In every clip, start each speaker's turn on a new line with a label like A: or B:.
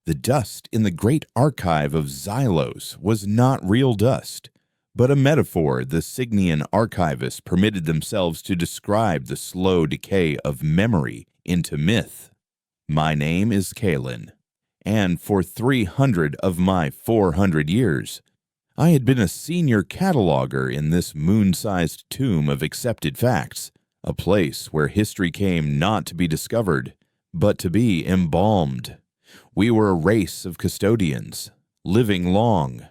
A: The dust in the great archive of Xylos was not real dust, but a metaphor the Signian archivists permitted themselves to describe the slow decay of memory into myth. My name is Kalen, and for 300 of my 400 years, I had been a senior cataloger in this moon-sized tomb of accepted facts, a place where history came not to be discovered, but to be embalmed. We were a race of custodians, living long,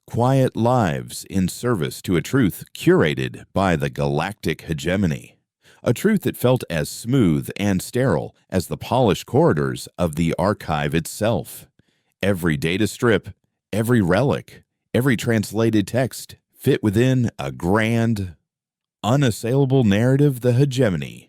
A: quiet lives in service to a truth curated by the Galactic hegemony, a truth that felt as smooth and sterile as the polished corridors of the archive itself. Every data strip, every relic, every translated text fit within a grand, unassailable narrative, the hegemony,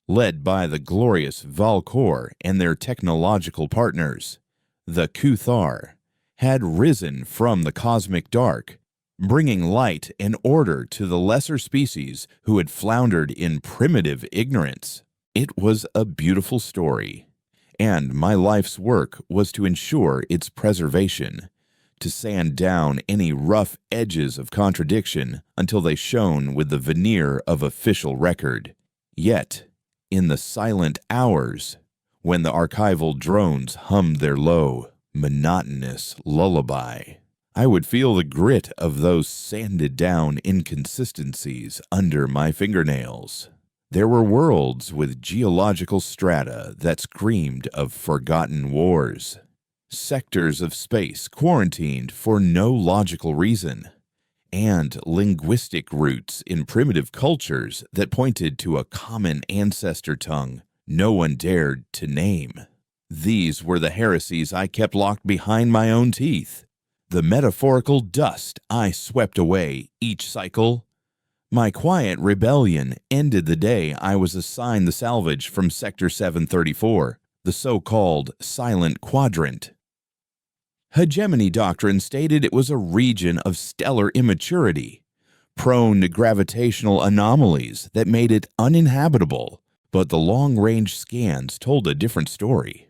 A: led by the glorious Valkor and their technological partners, the Kuthar, had risen from the cosmic dark, bringing light and order to the lesser species who had floundered in primitive ignorance. It was a beautiful story, and my life's work was to ensure its preservation, to sand down any rough edges of contradiction until they shone with the veneer of official record. Yet, in the silent hours, when the archival drones hummed their low, monotonous lullaby, I would feel the grit of those sanded down inconsistencies under my fingernails. There were worlds with geological strata that screamed of forgotten wars, sectors of space quarantined for no logical reason, and linguistic roots in primitive cultures that pointed to a common ancestor tongue no one dared to name. These were the heresies I kept locked behind my own teeth, the metaphorical dust I swept away each cycle. My quiet rebellion ended the day I was assigned the salvage from Sector 734, the so-called Silent Quadrant. Hegemony doctrine stated it was a region of stellar immaturity, prone to gravitational anomalies that made it uninhabitable, but the long-range scans told a different story,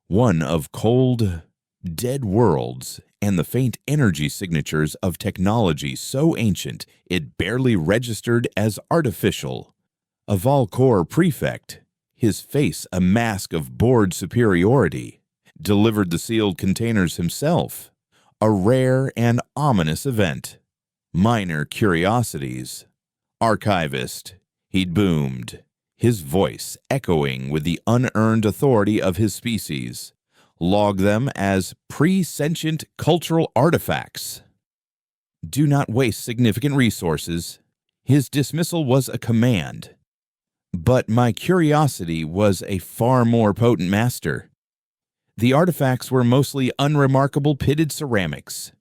A: one of cold, dead worlds and the faint energy signatures of technology so ancient it barely registered as artificial. A Valkor prefect, his face a mask of bored superiority, delivered the sealed containers himself, a rare and ominous event. Minor curiosities. Archivist, he'd boomed, his voice echoing with the unearned authority of his species. Log them as pre-sentient cultural artifacts. Do not waste significant resources. His dismissal was a command. But my curiosity was a far more potent master. The artifacts were mostly unremarkable pitted ceramics,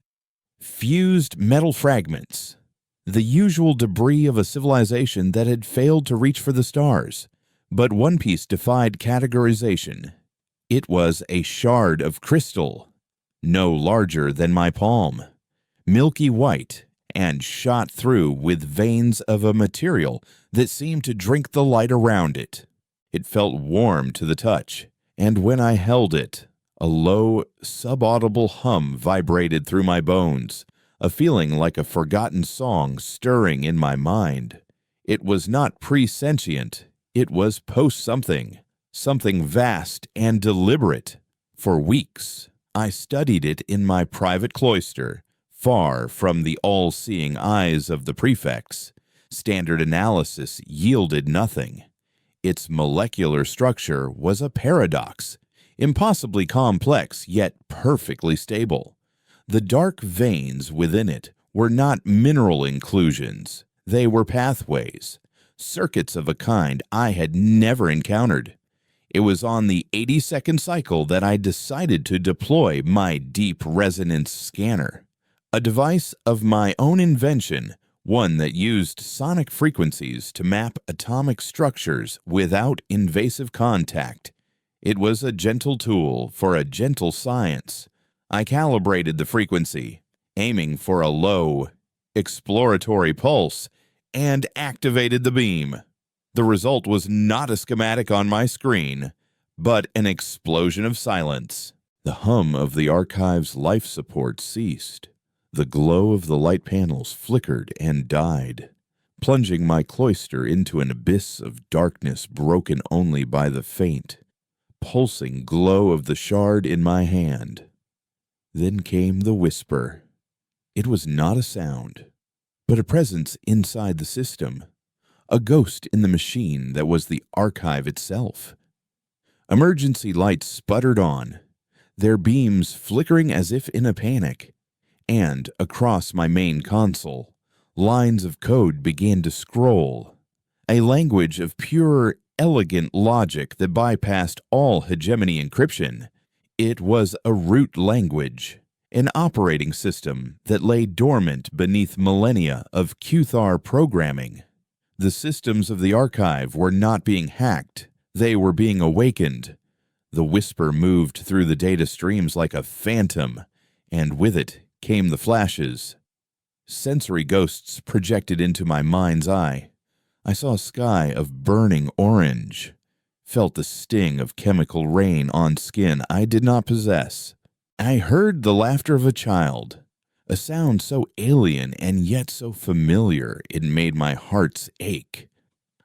A: fused metal fragments, the usual debris of a civilization that had failed to reach for the stars. But one piece defied categorization. It was a shard of crystal, no larger than my palm, milky white, and shot through with veins of a material that seemed to drink the light around it. It felt warm to the touch, and when I held it, a low, subaudible hum vibrated through my bones, a feeling like a forgotten song stirring in my mind. It was not pre-sentient, it was post-something. Something vast and deliberate. For weeks, I studied it in my private cloister, far from the all-seeing eyes of the prefects. Standard analysis yielded nothing. Its molecular structure was a paradox, impossibly complex yet perfectly stable. The dark veins within it were not mineral inclusions. They were pathways, circuits of a kind I had never encountered. It was on the 82nd cycle that I decided to deploy my deep resonance scanner, a device of my own invention, one that used sonic frequencies to map atomic structures without invasive contact. It was a gentle tool for a gentle science. I calibrated the frequency, aiming for a low, exploratory pulse, and activated the beam. The result was not a schematic on my screen, but an explosion of silence. The hum of the archive's life support ceased. The glow of the light panels flickered and died, plunging my cloister into an abyss of darkness broken only by the faint, pulsing glow of the shard in my hand. Then came the whisper. It was not a sound, but a presence inside the system, a ghost in the machine that was the archive itself. Emergency lights sputtered on, their beams flickering as if in a panic, and across my main console, lines of code began to scroll, a language of pure, elegant logic that bypassed all hegemony encryption. It was a root language, an operating system that lay dormant beneath millennia of Qthar programming. The systems of the archive were not being hacked, they were being awakened. The whisper moved through the data streams like a phantom, and with it came the flashes. Sensory ghosts projected into my mind's eye. I saw a sky of burning orange, felt the sting of chemical rain on skin I did not possess. I heard the laughter of a child, a sound so alien and yet so familiar it made my heart's ache.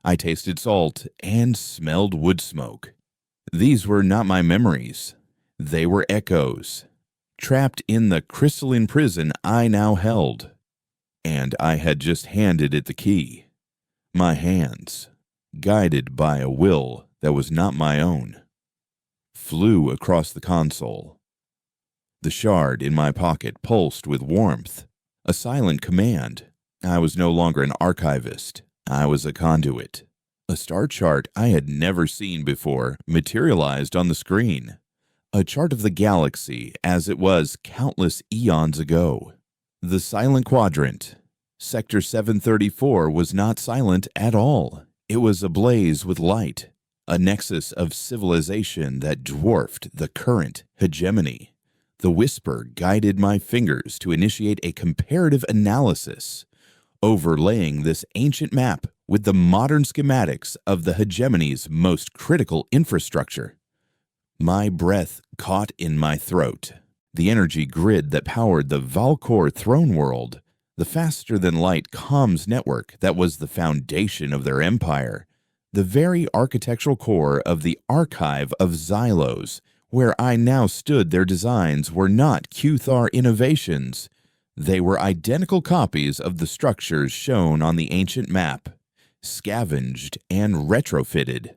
A: I tasted salt and smelled wood smoke. These were not my memories. They were echoes, trapped in the crystalline prison I now held. And I had just handed it the key. My hands, guided by a will that was not my own, flew across the console. The shard in my pocket pulsed with warmth, a silent command. I was no longer an archivist. I was a conduit. A star chart I had never seen before materialized on the screen. A chart of the galaxy as it was countless eons ago. The silent quadrant. Sector 734 was not silent at all. It was ablaze with light, a nexus of civilization that dwarfed the current hegemony. The whisper guided my fingers to initiate a comparative analysis, overlaying this ancient map with the modern schematics of the hegemony's most critical infrastructure. My breath caught in my throat. The energy grid that powered the Valkor throne world, the faster-than-light comms network that was the foundation of their empire, the very architectural core of the archive of Xylos, where I now stood, their designs were not Qthar innovations. They were identical copies of the structures shown on the ancient map, scavenged and retrofitted.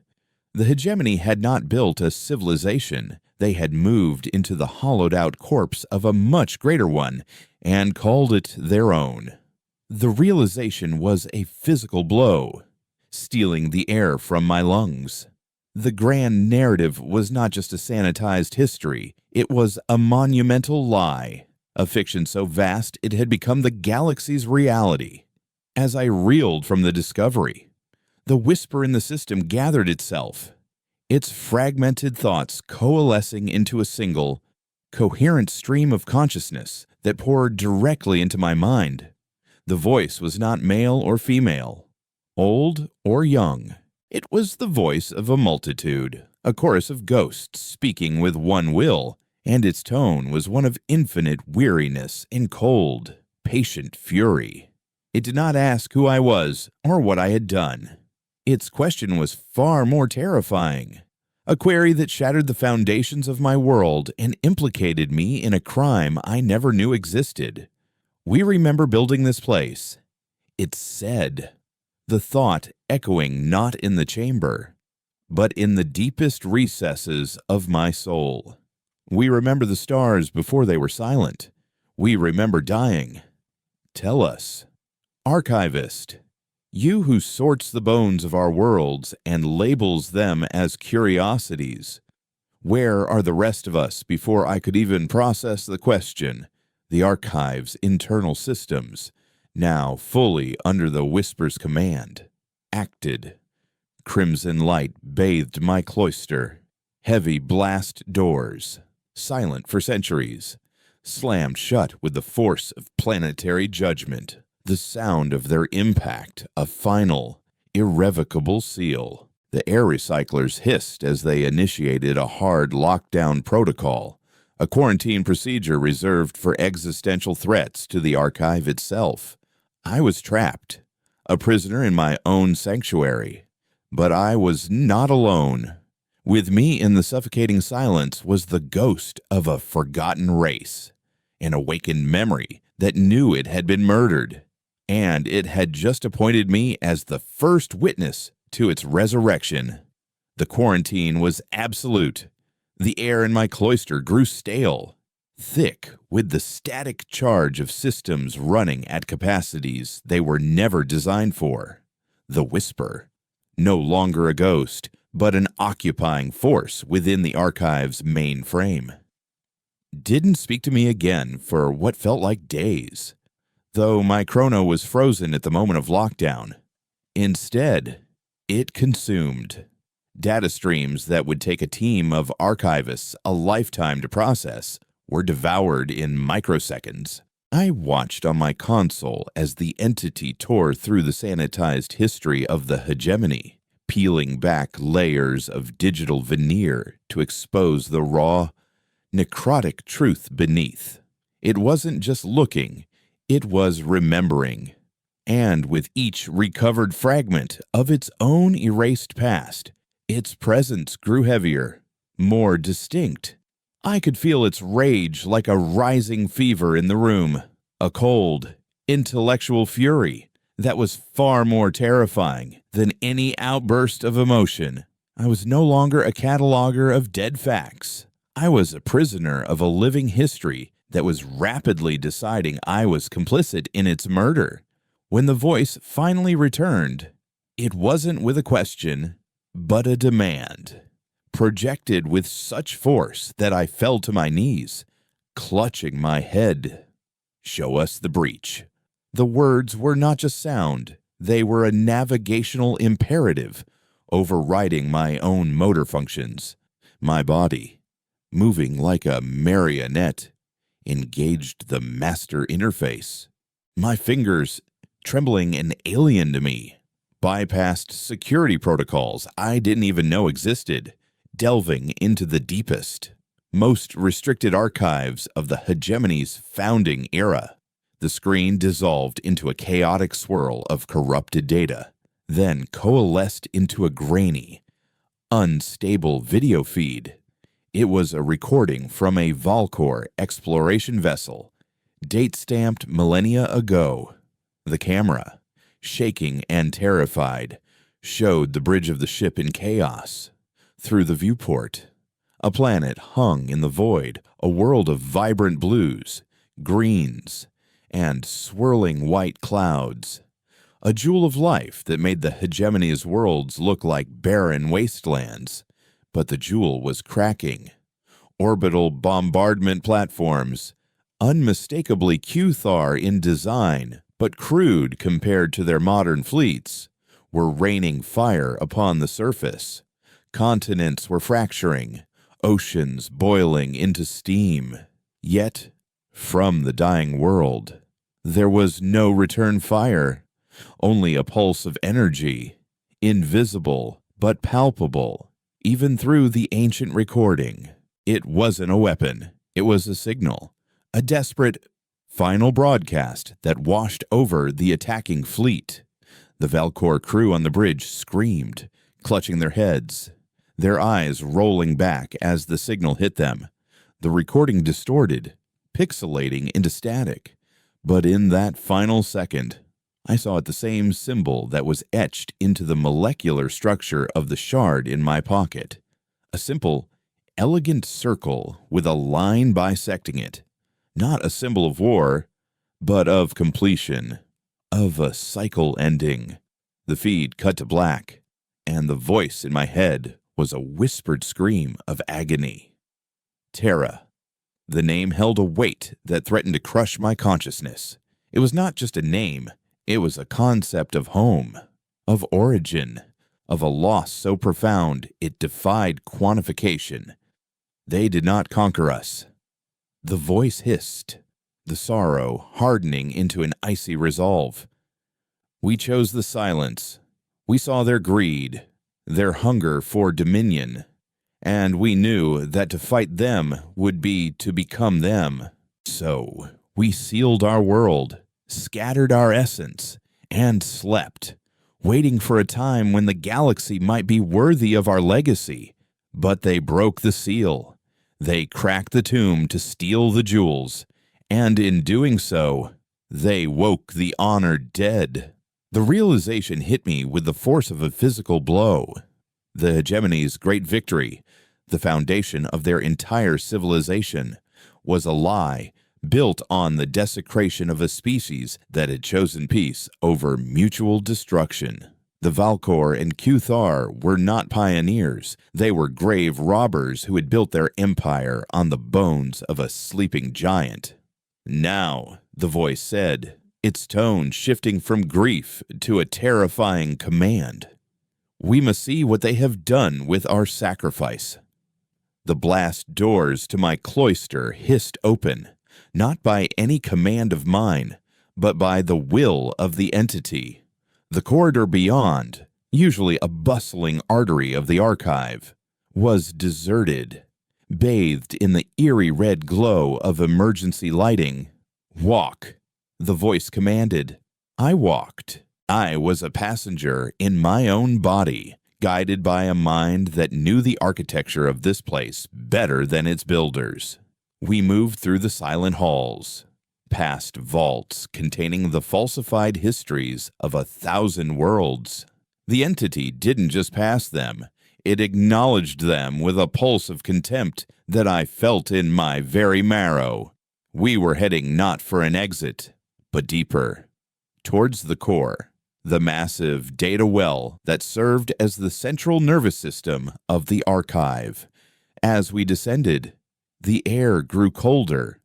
A: The hegemony had not built a civilization. They had moved into the hollowed-out corpse of a much greater one and called it their own. The realization was a physical blow, stealing the air from my lungs. The grand narrative was not just a sanitized history. It was a monumental lie, a fiction so vast it had become the galaxy's reality. As I reeled from the discovery, the whisper in the system gathered itself, its fragmented thoughts coalescing into a single, coherent stream of consciousness that poured directly into my mind. The voice was not male or female, old or young. It was the voice of a multitude, a chorus of ghosts speaking with one will, and its tone was one of infinite weariness and cold, patient fury. It did not ask who I was or what I had done. Its question was far more terrifying, a query that shattered the foundations of my world and implicated me in a crime I never knew existed. We remember building this place. It said, the thought echoing not in the chamber, but in the deepest recesses of my soul. We remember the stars before they were silent. We remember dying. Tell us, archivist, you who sorts the bones of our worlds and labels them as curiosities, where are the rest of us before I could even process the question? The archive's internal systems, now fully under the whisper's command, acted. Crimson light bathed my cloister. Heavy blast doors, silent for centuries, slammed shut with the force of planetary judgment. The sound of their impact, a final, irrevocable seal. The air recyclers hissed as they initiated a hard lockdown protocol, a quarantine procedure reserved for existential threats to the archive itself. I was trapped, a prisoner in my own sanctuary. But I was not alone. With me in the suffocating silence was the ghost of a forgotten race, an awakened memory that knew it had been murdered, and it had just appointed me as the first witness to its resurrection. The quarantine was absolute. The air in my cloister grew stale, thick with the static charge of systems running at capacities they were never designed for. The whisper, no longer a ghost, but an occupying force within the archive's main frame, didn't speak to me again for what felt like days, though my chrono was frozen at the moment of lockdown. Instead, it consumed data streams that would take a team of archivists a lifetime to process were devoured in microseconds. I watched on my console as the entity tore through the sanitized history of the hegemony, peeling back layers of digital veneer to expose the raw, necrotic truth beneath. It wasn't just looking, it was remembering. And with each recovered fragment of its own erased past, its presence grew heavier, more distinct. I could feel its rage like a rising fever in the room, a cold, intellectual fury that was far more terrifying than any outburst of emotion. I was no longer a cataloger of dead facts. I was a prisoner of a living history that was rapidly deciding I was complicit in its murder. When the voice finally returned, it wasn't with a question, but a demand, projected with such force that I fell to my knees, clutching my head. "Show us the breach." The words were not just sound, they were a navigational imperative, overriding my own motor functions. My body, moving like a marionette, engaged the master interface. My fingers, trembling and alien to me, bypassed security protocols I didn't even know existed, delving into the deepest, most restricted archives of the hegemony's founding era. The screen dissolved into a chaotic swirl of corrupted data, then coalesced into a grainy, unstable video feed. It was a recording from a Valkor exploration vessel, date-stamped millennia ago. The camera, shaking and terrified, showed the bridge of the ship in chaos. Through the viewport, a planet hung in the void, a world of vibrant blues, greens, and swirling white clouds. A jewel of life that made the hegemony's worlds look like barren wastelands. But the jewel was cracking. Orbital bombardment platforms, unmistakably Q-Thar in design, but crude compared to their modern fleets, were raining fire upon the surface. Continents were fracturing, oceans boiling into steam. Yet, from the dying world, there was no return fire, only a pulse of energy, invisible but palpable, even through the ancient recording. It wasn't a weapon, it was a signal, a desperate, final broadcast that washed over the attacking fleet. The Valkor crew on the bridge screamed, clutching their heads, their eyes rolling back as the signal hit them. The recording distorted, pixelating into static. But in that final second, I saw the same symbol that was etched into the molecular structure of the shard in my pocket. A simple, elegant circle with a line bisecting it. Not a symbol of war, but of completion, of a cycle ending. The feed cut to black, and the voice in my head was a whispered scream of agony. Terra. The name held a weight that threatened to crush my consciousness. It was not just a name, it was a concept of home, of origin, of a loss so profound it defied quantification. They did not conquer us. The voice hissed, the sorrow hardening into an icy resolve. We chose the silence. We saw their greed, their hunger for dominion, and we knew that to fight them would be to become them. So we sealed our world, scattered our essence, and slept, waiting for a time when the galaxy might be worthy of our legacy. But they broke the seal. They cracked the tomb to steal the jewels, and in doing so, they woke the honored dead. The realization hit me with the force of a physical blow. The hegemony's great victory, the foundation of their entire civilization, was a lie built on the desecration of a species that had chosen peace over mutual destruction. The Valkor and Kuthar were not pioneers. They were grave robbers who had built their empire on the bones of a sleeping giant. Now, the voice said, its tone shifting from grief to a terrifying command. We must see what they have done with our sacrifice. The blast doors to my cloister hissed open, not by any command of mine, but by the will of the entity. The corridor beyond, usually a bustling artery of the archive, was deserted, bathed in the eerie red glow of emergency lighting. Walk, the voice commanded. I walked. I was a passenger in my own body, guided by a mind that knew the architecture of this place better than its builders. We moved through the silent halls, past vaults containing the falsified histories of 1,000 worlds. The entity didn't just pass them, it acknowledged them with a pulse of contempt that I felt in my very marrow. We were heading not for an exit, but deeper, towards the core, the massive data well that served as the central nervous system of the archive. As we descended, the air grew colder,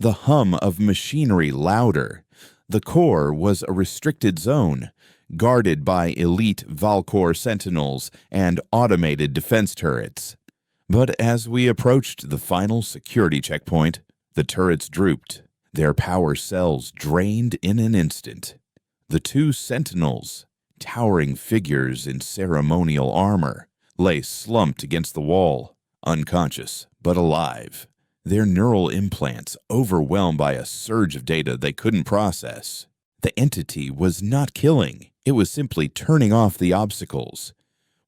A: the hum of machinery louder. The core was a restricted zone, guarded by elite Valkor sentinels and automated defense turrets. But as we approached the final security checkpoint, the turrets drooped, their power cells drained in an instant. The two sentinels, towering figures in ceremonial armor, lay slumped against the wall, unconscious but alive, their neural implants overwhelmed by a surge of data they couldn't process. The entity was not killing, it was simply turning off the obstacles.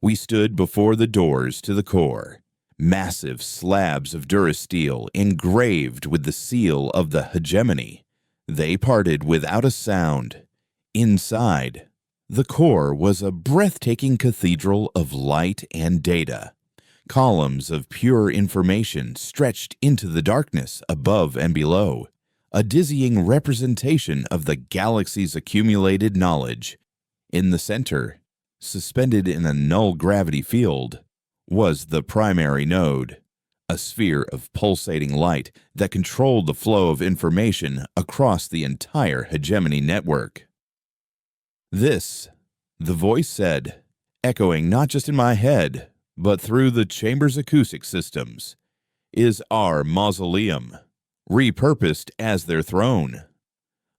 A: We stood before the doors to the core, massive slabs of durasteel engraved with the seal of the hegemony. They parted without a sound. Inside, the core was a breathtaking cathedral of light and data. Columns of pure information stretched into the darkness above and below, a dizzying representation of the galaxy's accumulated knowledge. In the center, suspended in a null gravity field, was the primary node, a sphere of pulsating light that controlled the flow of information across the entire hegemony network. This, the voice said, echoing not just in my head, but through the chamber's acoustic systems, is our mausoleum, repurposed as their throne.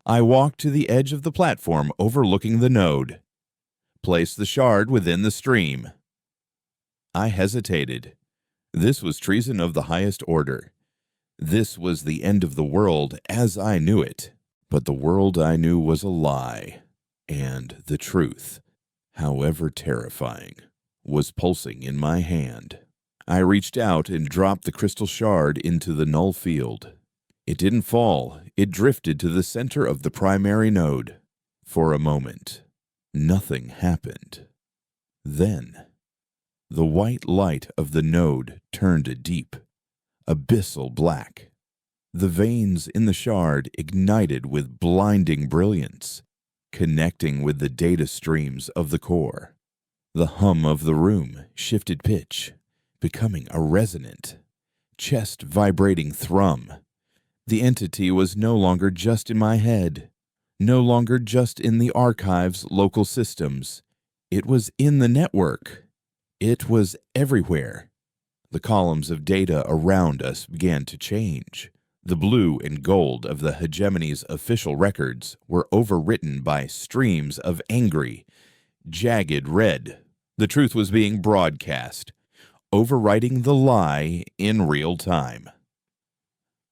A: I walked to the edge of the platform overlooking the node, placed the shard within the stream. I hesitated. This was treason of the highest order. This was the end of the world as I knew it, but the world I knew was a lie, and the truth, however terrifying, was pulsing in my hand. I reached out and dropped the crystal shard into the null field. It didn't fall, it drifted to the center of the primary node. For a moment, nothing happened. Then, the white light of the node turned a deep, abyssal black. The veins in the shard ignited with blinding brilliance, connecting with the data streams of the core. The hum of the room shifted pitch, becoming a resonant, chest-vibrating thrum. The entity was no longer just in my head, no longer just in the archive's local systems. It was in the network. It was everywhere. The columns of data around us began to change. The blue and gold of the hegemony's official records were overwritten by streams of angry, jagged red. The truth was being broadcast. overwriting the lie in real time.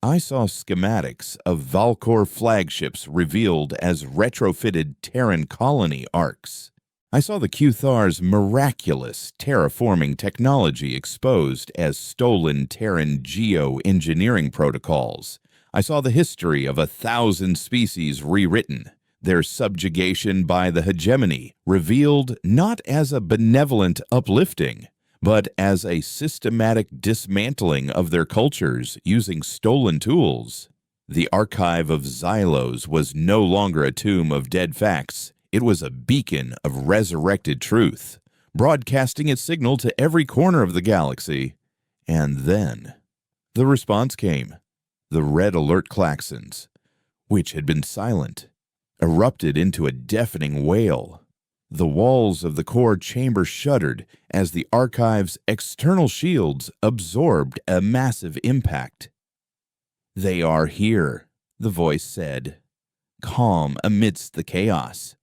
A: I saw schematics of Valkor flagships revealed as retrofitted Terran colony arcs. I saw the Qthar's miraculous terraforming technology exposed as stolen Terran geo-engineering protocols. I saw the history of 1,000 species rewritten, their subjugation by the hegemony revealed not as a benevolent uplifting, but as a systematic dismantling of their cultures using stolen tools. The archive of Xylos was no longer a tomb of dead facts. It was a beacon of resurrected truth, broadcasting its signal to every corner of the galaxy. And then the response came. The red alert klaxons, which had been silent, erupted into a deafening wail. The walls of the core chamber shuddered as the archive's external shields absorbed a massive impact. "They are here," the voice said, calm amidst the chaos.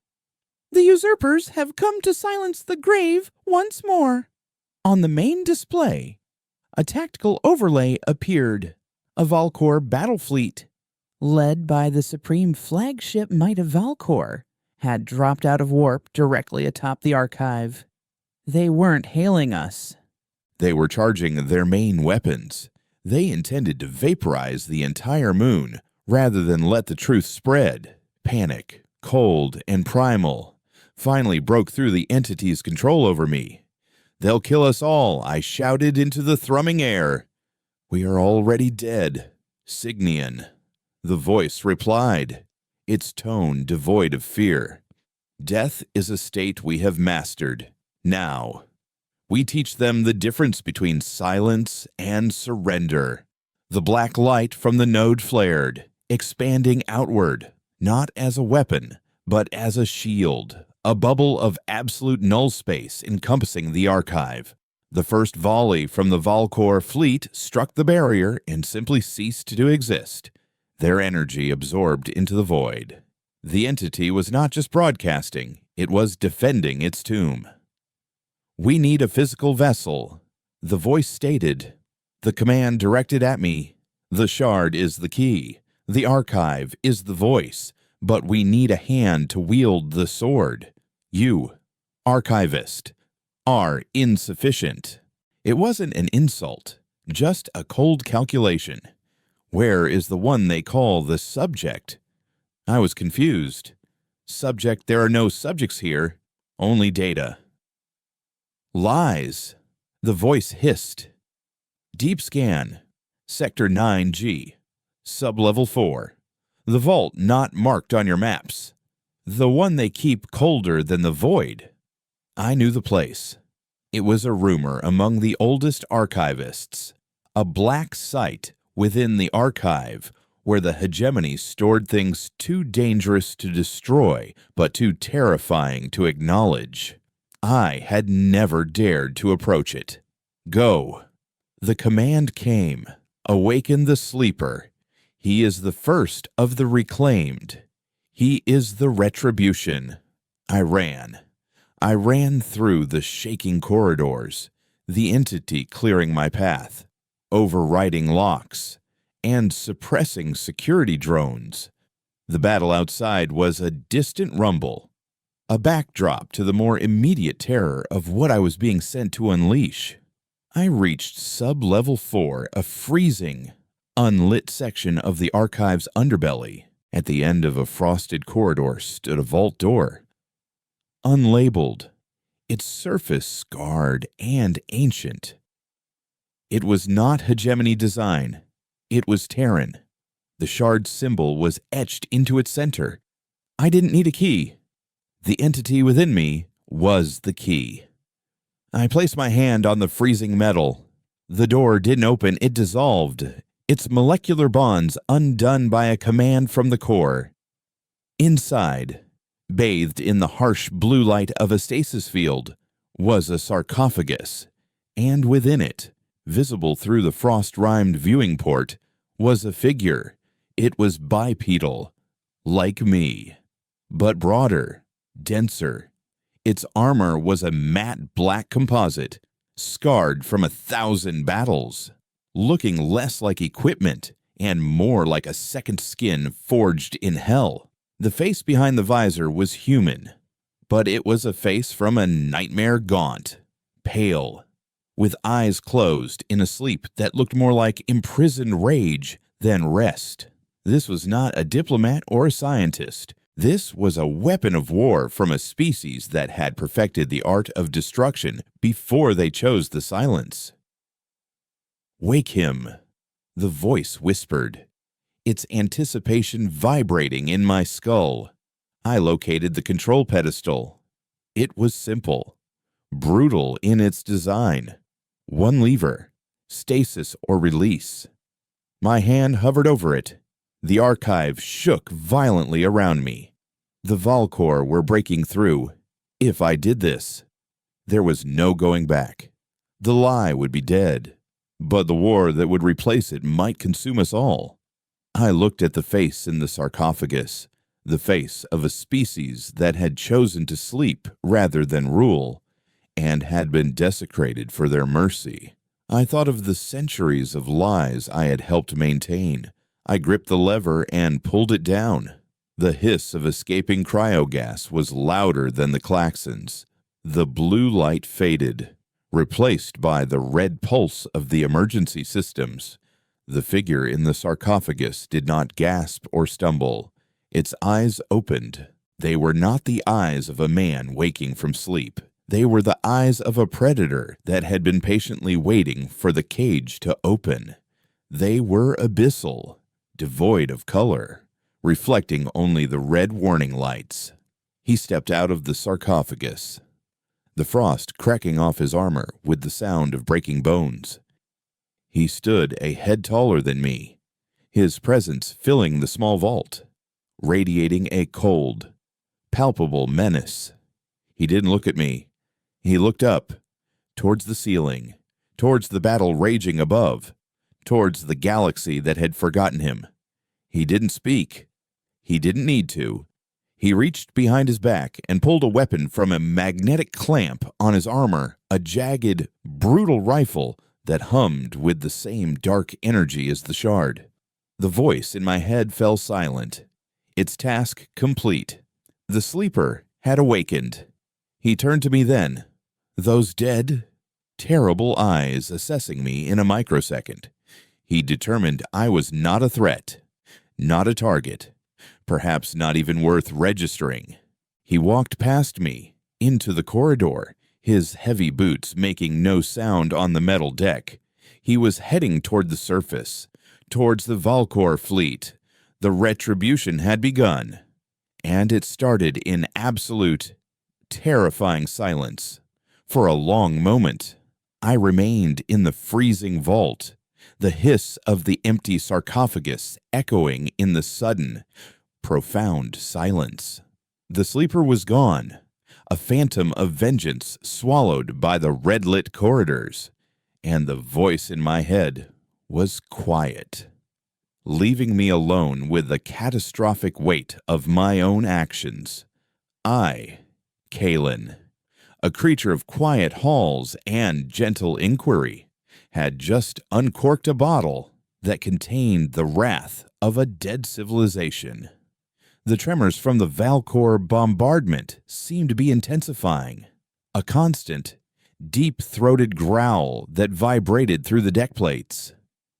A: "The usurpers have come to silence the grave once more." On the main display, a tactical overlay appeared. A Valkor battle fleet, led by the supreme flagship Might of Valkor, had dropped out of warp directly atop the archive. They weren't hailing us. They were charging their main weapons. They intended to vaporize the entire moon rather than let the truth spread. Panic, cold, and primal finally broke through the entity's control over me. "They'll kill us all," I shouted into the thrumming air. "We are already dead, Signian," the voice replied, its tone devoid of fear. "Death is a state we have mastered. Now, we teach them the difference between silence and surrender." The black light from the node flared, expanding outward, not as a weapon, but as a shield, a bubble of absolute null space encompassing the archive. The first volley from the Valkor fleet struck the barrier and simply ceased to exist, their energy absorbed into the void. The entity was not just broadcasting, it was defending its tomb. "We need a physical vessel," the voice stated. The command directed at me. "The shard is the key. The archive is the voice, but we need a hand to wield the sword. You, archivist, are insufficient." It wasn't an insult, just a cold calculation. Where is the one they call the subject? I was confused. Subject, there are no subjects here, only data. "Lies," the voice hissed. "Deep scan, Sector 9G, Sublevel 4. The vault not marked on your maps. The one they keep colder than the void." I knew the place. It was a rumor among the oldest archivists, a black site within the archive where the hegemony stored things too dangerous to destroy but too terrifying to acknowledge. I had never dared to approach it. "Go." The command came. "Awaken the sleeper. He is the first of the reclaimed. He is the retribution." I ran. I ran through the shaking corridors, the entity clearing my path, overriding locks, and suppressing security drones. The battle outside was a distant rumble, a backdrop to the more immediate terror of what I was being sent to unleash. I reached Sub-Level 4, a freezing, unlit section of the archive's underbelly. At the end of a frosted corridor stood a vault door. Unlabeled, its surface scarred and ancient. It was not hegemony design. It was Terran. The shard symbol was etched into its center. I didn't need a key. The entity within me was the key. I placed my hand on the freezing metal. The door didn't open, it dissolved, its molecular bonds undone by a command from the core. Inside, bathed in the harsh blue light of a stasis field, was a sarcophagus, and within it, visible through the frost-rimed viewing port, was a figure. It was bipedal, like me, but broader, denser. Its armor was a matte black composite, scarred from 1,000 battles, looking less like equipment and more like a second skin forged in hell. The face behind the visor was human, but it was a face from a nightmare gaunt, pale, with eyes closed in a sleep that looked more like imprisoned rage than rest. This was not a diplomat or a scientist. This was a weapon of war from a species that had perfected the art of destruction before they chose the silence. "Wake him," the voice whispered, its anticipation vibrating in my skull. I located the control pedestal. It was simple, brutal in its design. One lever, stasis or release. My hand hovered over it. The archive shook violently around me. The Valkor were breaking through. If I did this, there was no going back. The lie would be dead, but the war that would replace it might consume us all. I looked at the face in the sarcophagus, the face of a species that had chosen to sleep rather than rule, and had been desecrated for their mercy. I thought of the centuries of lies I had helped maintain. I gripped the lever and pulled it down. The hiss of escaping cryogas was louder than the klaxons. The blue light faded, replaced by the red pulse of the emergency systems. The figure in the sarcophagus did not gasp or stumble. Its eyes opened. They were not the eyes of a man waking from sleep. They were the eyes of a predator that had been patiently waiting for the cage to open. They were abyssal, devoid of color, reflecting only the red warning lights. He stepped out of the sarcophagus, the frost cracking off his armor with the sound of breaking bones. He stood a head taller than me, his presence filling the small vault, radiating a cold, palpable menace. He didn't look at me. He looked up, towards the ceiling, towards the battle raging above, towards the galaxy that had forgotten him. He didn't speak. He didn't need to. He reached behind his back and pulled a weapon from a magnetic clamp on his armor, a jagged, brutal rifle that hummed with the same dark energy as the shard. The voice in my head fell silent, its task complete. The sleeper had awakened. He turned to me then, those dead, terrible eyes assessing me in a microsecond. He determined I was not a threat, not a target, perhaps not even worth registering. He walked past me, into the corridor, his heavy boots making no sound on the metal deck. He was heading toward the surface, towards the Valkor fleet. The retribution had begun, and it started in absolute, terrifying silence. For a long moment, I remained in the freezing vault, the hiss of the empty sarcophagus echoing in the sudden, profound silence. The sleeper was gone, a phantom of vengeance swallowed by the red-lit corridors, and the voice in my head was quiet, leaving me alone with the catastrophic weight of my own actions. I, Kalen, a creature of quiet halls and gentle inquiry, had just uncorked a bottle that contained the wrath of a dead civilization. The tremors from the Valkor bombardment seemed to be intensifying, a constant, deep-throated growl that vibrated through the deck plates.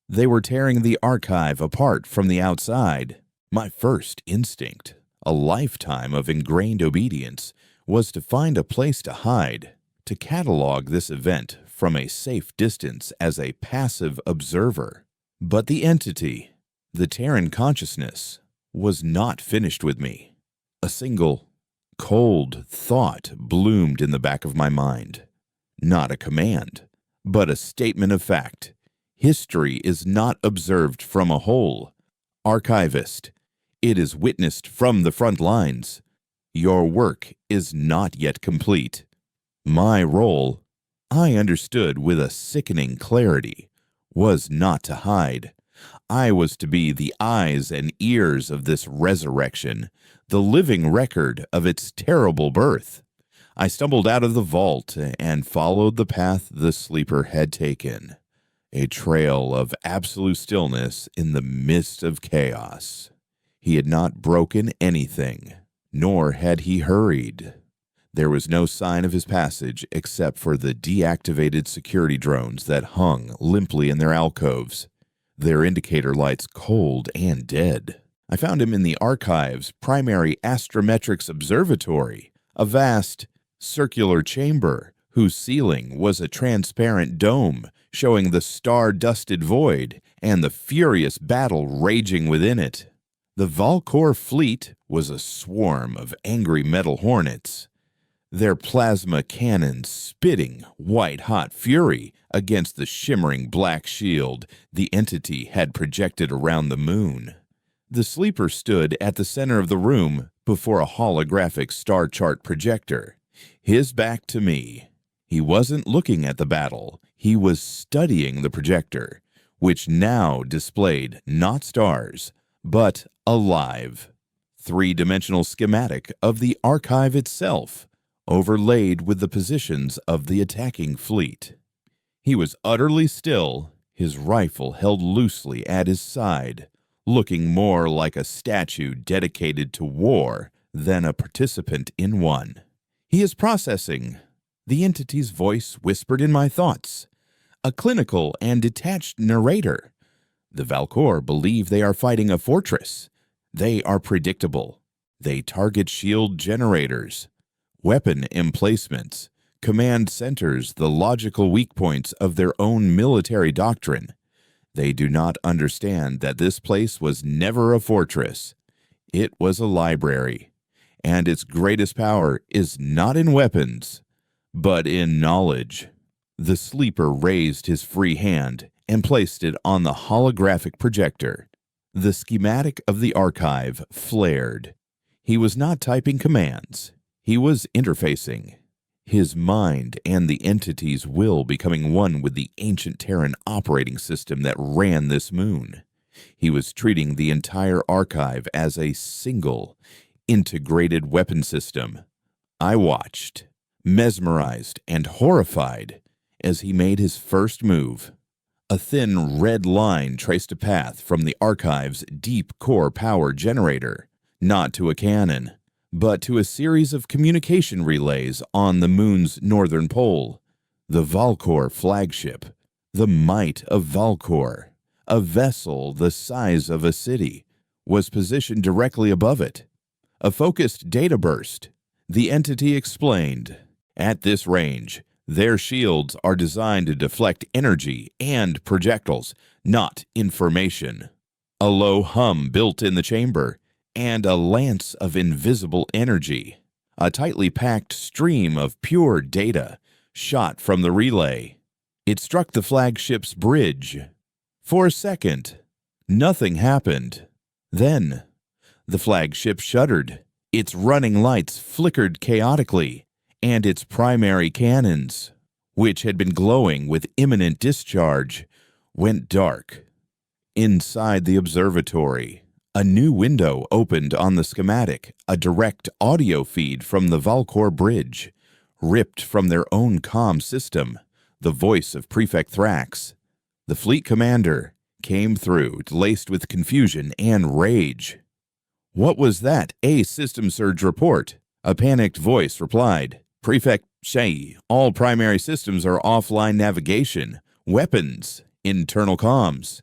A: They were tearing the archive apart from the outside. My first instinct, a lifetime of ingrained obedience, was to find a place to hide, to catalog this event from a safe distance as a passive observer. But the entity, the Terran consciousness, was not finished with me. A single, cold thought bloomed in the back of my mind. Not a command, but a statement of fact. History is not observed from a whole. Archivist, it is witnessed from the front lines. Your work is not yet complete. My role, I understood with a sickening clarity, was not to hide. I was to be the eyes and ears of this resurrection, the living record of its terrible birth. I stumbled out of the vault and followed the path the sleeper had taken, a trail of absolute stillness in the midst of chaos. He had not broken anything, nor had he hurried. There was no sign of his passage except for the deactivated security drones that hung limply in their alcoves, their indicator lights cold and dead. I found him in the archive's primary astrometrics observatory, a vast, circular chamber whose ceiling was a transparent dome showing the star-dusted void and the furious battle raging within it. The Valkor fleet was a swarm of angry metal hornets, their plasma cannons spitting white-hot fury against the shimmering black shield the entity had projected around the moon. The sleeper stood at the center of the room before a holographic star chart projector, his back to me. He wasn't looking at the battle, he was studying the projector, which now displayed not stars, but a live, three-dimensional schematic of the archive itself, overlaid with the positions of the attacking fleet. He was utterly still, his rifle held loosely at his side, looking more like a statue dedicated to war than a participant in one. "He is processing," the entity's voice whispered in my thoughts. "A clinical and detached narrator. The Valkor believe they are fighting a fortress. They are predictable. They target shield generators, weapon emplacements, command centers, the logical weak points of their own military doctrine. They do not understand that this place was never a fortress. It was a library, and its greatest power is not in weapons, but in knowledge." The sleeper raised his free hand and placed it on the holographic projector. The schematic of the archive flared. He was not typing commands. He was interfacing, his mind and the entity's will becoming one with the ancient Terran operating system that ran this moon. He was treating the entire archive as a single, integrated weapon system. I watched, mesmerized and horrified, as he made his first move. A thin red line traced a path from the archive's deep core power generator, not to a cannon, but to a series of communication relays on the moon's northern pole. The Valkor flagship, the might of Valkor, a vessel the size of a city, was positioned directly above it. A focused data burst. The entity explained, "At this range, their shields are designed to deflect energy and projectiles, not information." A low hum built in the chamber, and a lance of invisible energy, a tightly packed stream of pure data, shot from the relay. It struck the flagship's bridge. For a second, nothing happened. Then, the flagship shuddered. Its running lights flickered chaotically, and its primary cannons, which had been glowing with imminent discharge, went dark. Inside the observatory, a new window opened on the schematic, a direct audio feed from the Valkor bridge, ripped from their own comm system. The voice of Prefect Thrax, the fleet commander, came through, laced with confusion and rage. "What was that? A system surge report." A panicked voice replied, "Prefect Shay, all primary systems are offline navigation, weapons, internal comms.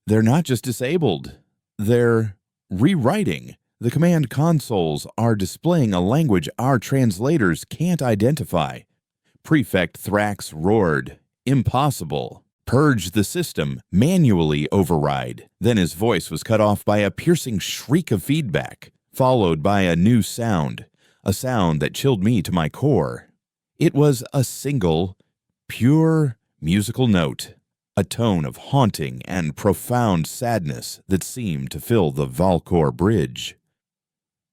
A: They're not just disabled. They're rewriting. The command consoles are displaying a language our translators can't identify." Prefect Thrax roared, "Impossible. Purge the system, manually override." Then his voice was cut off by a piercing shriek of feedback, followed by a new sound, a sound that chilled me to my core. It was a single, pure musical note, a tone of haunting and profound sadness that seemed to fill the Valkor bridge.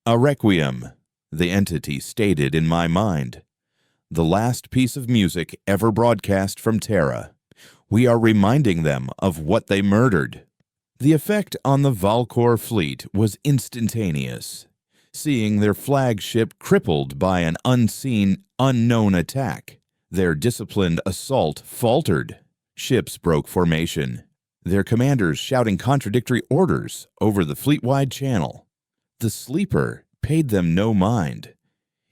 A: "A requiem," the entity stated in my mind. "The last piece of music ever broadcast from Terra. We are reminding them of what they murdered." The effect on the Valkor fleet was instantaneous. seeing their flagship crippled by an unknown attack. Their disciplined assault faltered. Ships broke formation, their commanders shouting contradictory orders over the fleet-wide channel. The sleeper paid them no mind.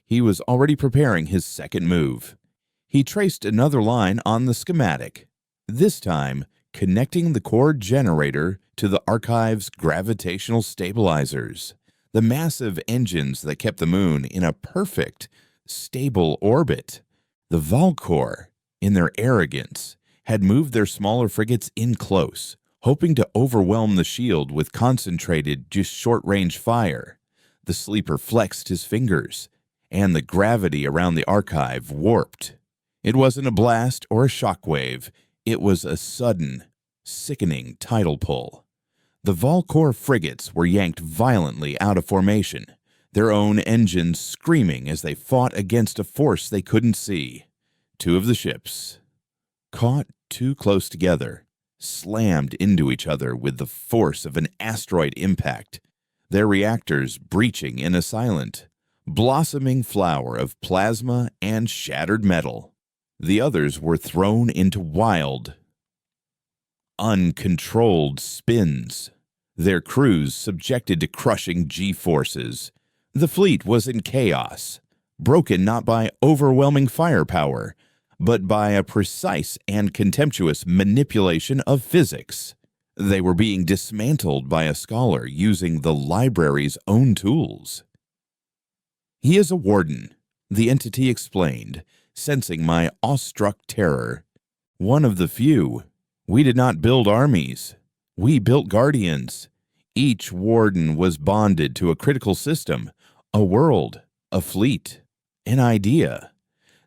A: He was already preparing his second move. He traced another line on the schematic, this time connecting the core generator to the archive's gravitational stabilizers, the massive engines that kept the moon in a perfect, stable orbit. The Valkor, in their arrogance, had moved their smaller frigates in close, hoping to overwhelm the shield with concentrated, just short-range fire. The sleeper flexed his fingers, and the gravity around the archive warped. It wasn't a blast or a shockwave. It was a sudden, sickening tidal pull. The Valkor frigates were yanked violently out of formation, their own engines screaming as they fought against a force they couldn't see. Two of the ships, caught too close together, slammed into each other with the force of an asteroid impact, their reactors breaching in a silent, blossoming flower of plasma and shattered metal. The others were thrown into wild, uncontrolled spins, their crews subjected to crushing G-forces. The fleet was in chaos, broken not by overwhelming firepower, but by a precise and contemptuous manipulation of physics. They were being dismantled by a scholar using the library's own tools. "He is a warden," the entity explained, sensing my awestruck terror. "One of the few. We did not build armies. We built guardians. Each warden was bonded to a critical system, a world, a fleet, an idea.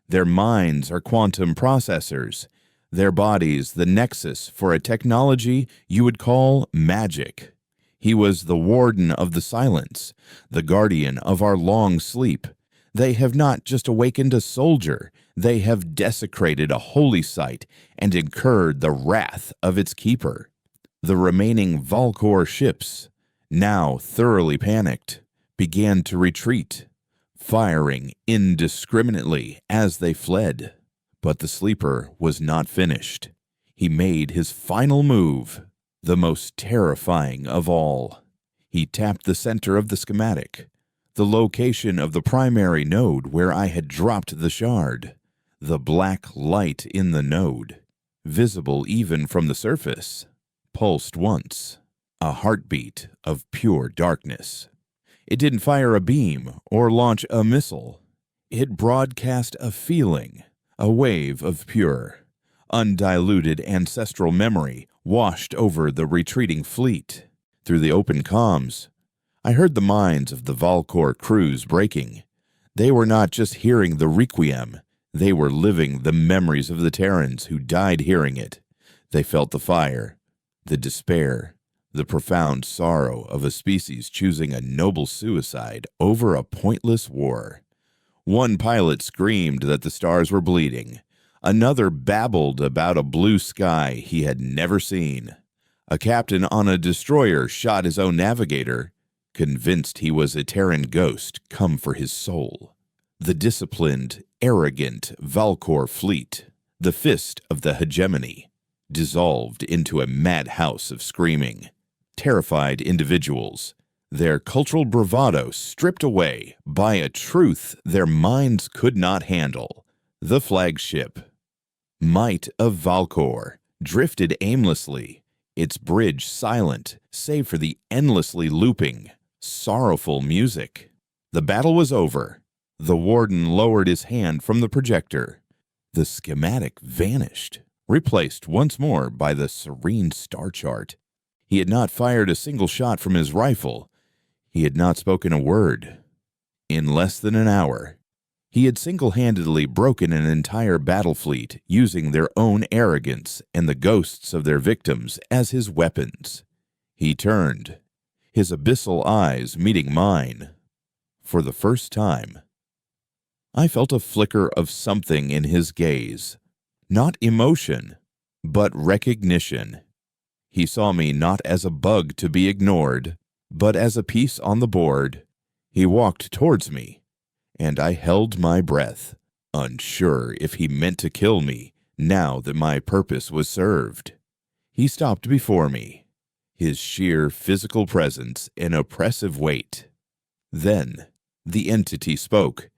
A: Their minds are quantum processors, their bodies the nexus for a technology you would call magic. He was the warden of the silence, the guardian of our long sleep. They have not just awakened a soldier, they have desecrated a holy site and incurred the wrath of its keeper." The remaining Valkor ships, now thoroughly panicked, began to retreat, firing indiscriminately as they fled. But the sleeper was not finished. He made his final move, the most terrifying of all. He tapped the center of the schematic, the location of the primary node where I had dropped the shard. The black light in the node, visible even from the surface, pulsed once, a heartbeat of pure darkness. It didn't fire a beam or launch a missile. It broadcast a feeling, a wave of pure, undiluted ancestral memory washed over the retreating fleet. Through the open comms, I heard the minds of the Valkor crews breaking. They were not just hearing the requiem, they were living the memories of the Terrans who died hearing it. They felt the fire, the despair, the profound sorrow of a species choosing a noble suicide over a pointless war. One pilot screamed that the stars were bleeding. Another babbled about a blue sky he had never seen. A captain on a destroyer shot his own navigator, convinced he was a Terran ghost come for his soul. The disciplined, arrogant Valkor fleet, the fist of the hegemony, dissolved into a madhouse of screaming, terrified individuals, their cultural bravado stripped away by a truth their minds could not handle. The flagship, Might of Valkor, drifted aimlessly, its bridge silent save for the endlessly looping, sorrowful music. The battle was over. The warden lowered his hand from the projector. The schematic vanished, replaced once more by the serene star chart. He had not fired a single shot from his rifle. He had not spoken a word. In less than an hour, he had single-handedly broken an entire battle fleet using their own arrogance and the ghosts of their victims as his weapons. He turned, his abyssal eyes meeting mine. For the first time, I felt a flicker of something in his gaze. Not emotion, but recognition. He saw me not as a bug to be ignored, but as a piece on the board. He walked towards me, and I held my breath, unsure if he meant to kill me now that my purpose was served. He stopped before me, his sheer physical presence an oppressive weight. Then the entity spoke,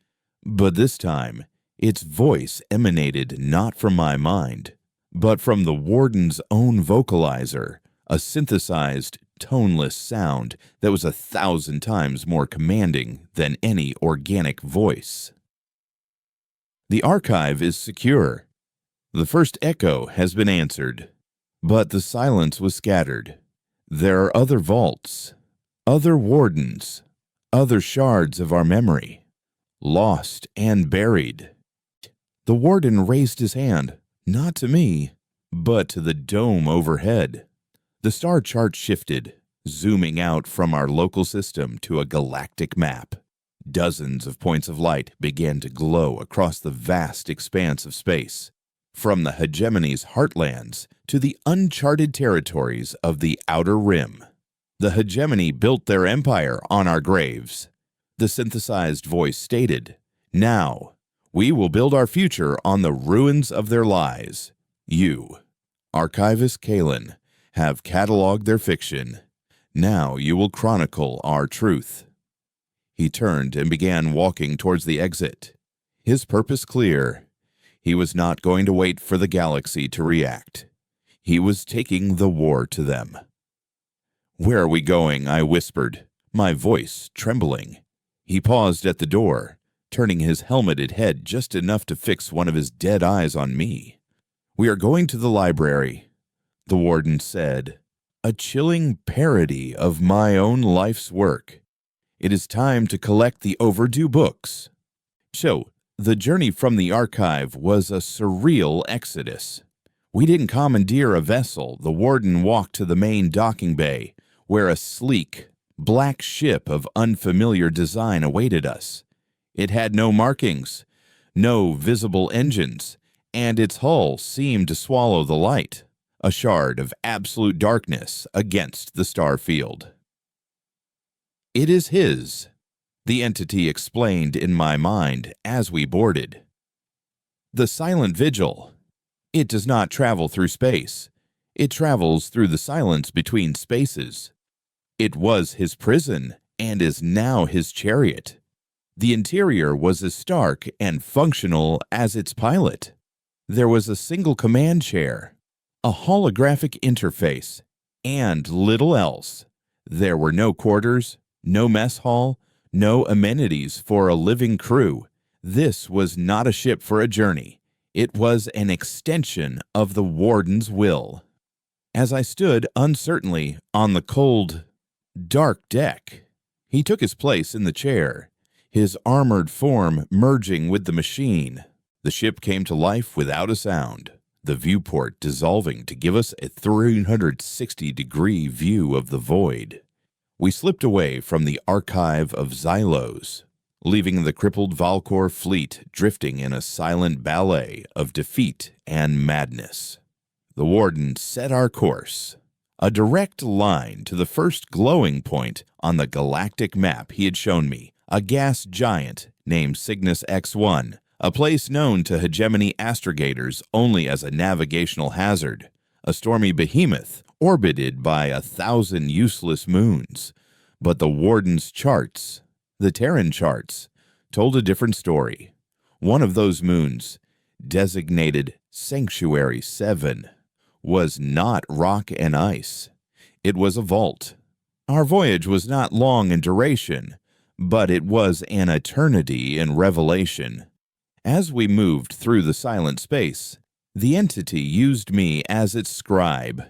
A: but this time its voice emanated not from my mind, but from the warden's own vocalizer, a synthesized, toneless sound that was 1,000 times more commanding than any organic voice. The archive is secure. The first echo has been answered, but the silence was scattered. There are other vaults, other wardens, other shards of our memory, lost and buried. The warden raised his hand, not to me, but to the dome overhead. The star chart shifted, zooming out from our local system to a galactic map. Dozens of points of light began to glow across the vast expanse of space, from the hegemony's heartlands to the uncharted territories of the Outer Rim. The hegemony built their empire on our graves. The synthesized voice stated, "Now, we will build our future on the ruins of their lies. You, Archivist Kalen, have cataloged their fiction. Now you will chronicle our truth." He turned and began walking towards the exit, his purpose clear. He was not going to wait for the galaxy to react. He was taking the war to them. "Where are we going?" I whispered, my voice trembling. He paused at the door, turning his helmeted head just enough to fix one of his dead eyes on me. "We are going to the library," the warden said, a chilling parody of my own life's work. "It is time to collect the overdue books." So, the journey from the archive was a surreal exodus. We didn't commandeer a vessel. The warden walked to the main docking bay, where a sleek, black ship of unfamiliar design awaited us. It had no markings, no visible engines, and its hull seemed to swallow the light, a shard of absolute darkness against the star field. "It is his," the entity explained in my mind as we boarded. "The silent vigil. It does not travel through space. It travels through the silence between spaces. It was his prison and is now his chariot. The interior was as stark and functional as its pilot. There was a single command chair, a holographic interface, and little else. There were no quarters, no mess hall, no amenities for a living crew. This was not a ship for a journey. It was an extension of the warden's will. As I stood uncertainly on the cold, dark deck, he took his place in the chair, his armored form merging with the machine. The ship came to life without a sound, the viewport dissolving to give us a 360-degree view of the void. We slipped away from the archive of Xylos, leaving the crippled Valkor fleet drifting in a silent ballet of defeat and madness. The warden set our course, a direct line to the first glowing point on the galactic map he had shown me, a gas giant named Cygnus X1, a place known to hegemony astrogators only as a navigational hazard, a stormy behemoth orbited by 1,000 useless moons. But the warden's charts, the Terran charts, told a different story. One of those moons, designated Sanctuary 7, was not rock and ice. It was a vault. Our voyage was not long in duration, but it was an eternity in revelation. As we moved through the silent space, the entity used me as its scribe.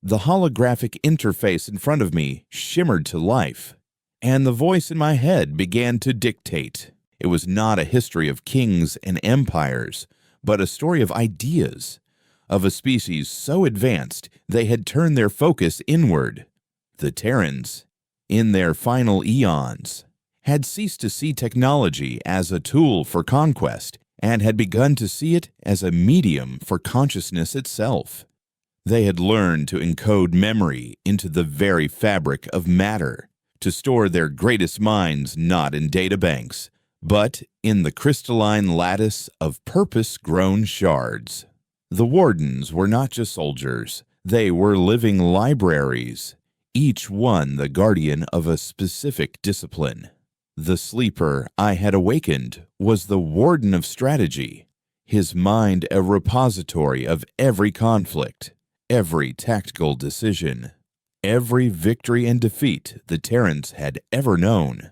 A: The holographic interface in front of me shimmered to life, and the voice in my head began to dictate. It was not a history of kings and empires, but a story of ideas, of a species so advanced they had turned their focus inward. The Terrans, in their final eons, had ceased to see technology as a tool for conquest and had begun to see it as a medium for consciousness itself. They had learned to encode memory into the very fabric of matter, to store their greatest minds not in databanks, but in the crystalline lattice of purpose-grown shards. The wardens were not just soldiers, they were living libraries, each one the guardian of a specific discipline. The sleeper I had awakened was the warden of strategy, his mind a repository of every conflict, every tactical decision, every victory and defeat the Terrans had ever known.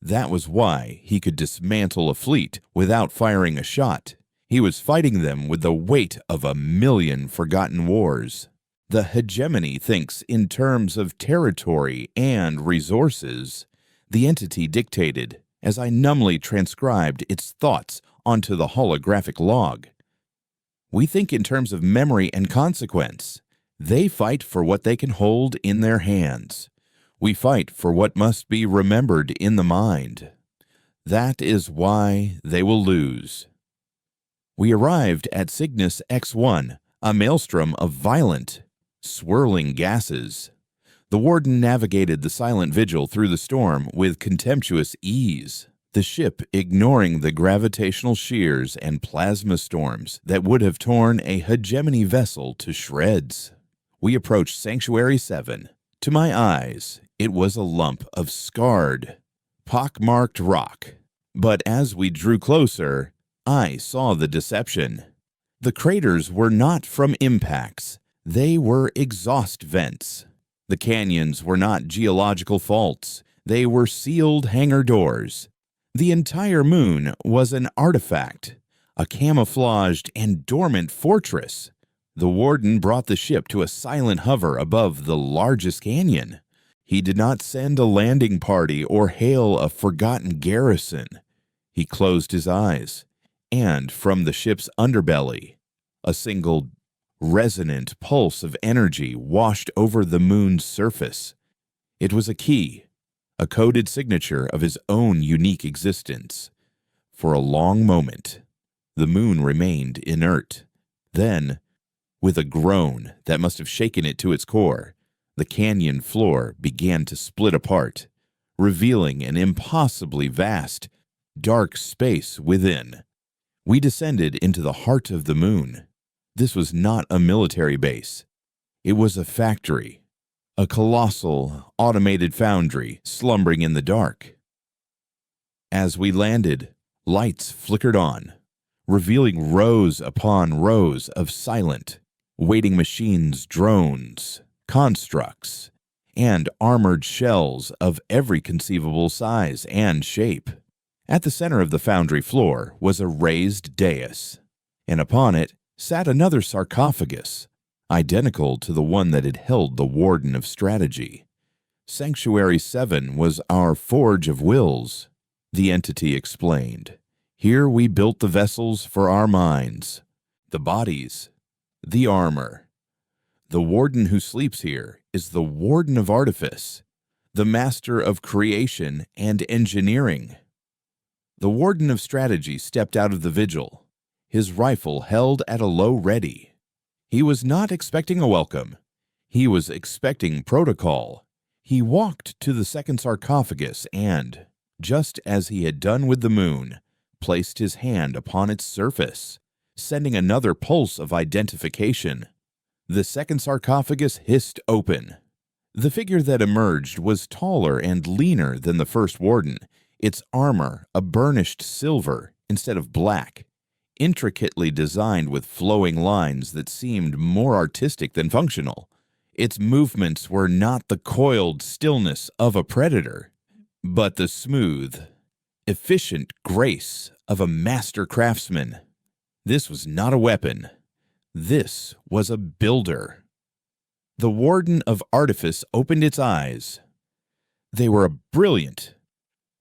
A: That was why he could dismantle a fleet without firing a shot. He was fighting them with the weight of 1,000,000 forgotten wars. The hegemony thinks in terms of territory and resources. The entity dictated, as I numbly transcribed its thoughts onto the holographic log. We think in terms of memory and consequence. They fight for what they can hold in their hands. We fight for what must be remembered in the mind. That is why they will lose. We arrived at Cygnus X1, a maelstrom of violent, swirling gases. The warden navigated the silent vigil through the storm with contemptuous ease, the ship ignoring the gravitational shears and plasma storms that would have torn a hegemony vessel to shreds. We approached Sanctuary 7. To my eyes, it was a lump of scarred, pockmarked rock. But as we drew closer, I saw the deception. The craters were not from impacts. They were exhaust vents. The canyons were not geological faults. They were sealed hangar doors. The entire moon was an artifact, a camouflaged and dormant fortress. The warden brought the ship to a silent hover above the largest canyon. He did not send a landing party or hail a forgotten garrison. He closed his eyes, and from the ship's underbelly, a single resonant pulse of energy washed over the moon's surface. It was a key, a coded signature of his own unique existence. For a long moment, the moon remained inert. Then, with a groan that must have shaken it to its core, the canyon floor began to split apart, revealing an impossibly vast, dark space within. We descended into the heart of the moon. This was not a military base. It was a factory, a colossal, automated foundry slumbering in the dark. As we landed, lights flickered on, revealing rows upon rows of silent, waiting machines, drones, constructs, and armored shells of every conceivable size and shape. At the center of the foundry floor was a raised dais, and upon it sat another sarcophagus, identical to the one that had held the Warden of Strategy. Sanctuary 7 was our forge of wills, the entity explained. Here we built the vessels for our minds, the bodies, the armor. The warden who sleeps here is the Warden of Artifice, the master of creation and engineering. The Warden of Strategy stepped out of the vigil, his rifle held at a low ready. He was not expecting a welcome. He was expecting protocol. He walked to the second sarcophagus and, just as he had done with the moon, placed his hand upon its surface, sending another pulse of identification. The second sarcophagus hissed open. The figure that emerged was taller and leaner than the first warden, its armor a burnished silver instead of black, intricately designed with flowing lines that seemed more artistic than functional. Its movements were not the coiled stillness of a predator, but the smooth, efficient grace of a master craftsman. This was not a weapon. This was a builder. The Warden of Artifice opened its eyes. They were a brilliant,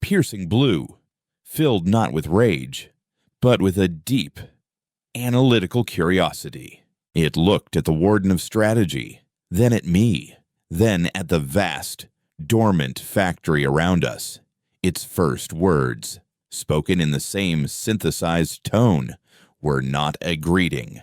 A: piercing blue, filled not with rage, but with a deep, analytical curiosity. It looked at the Warden of Strategy, then at me, then at the vast, dormant factory around us. Its first words, spoken in the same synthesized tone, were not a greeting.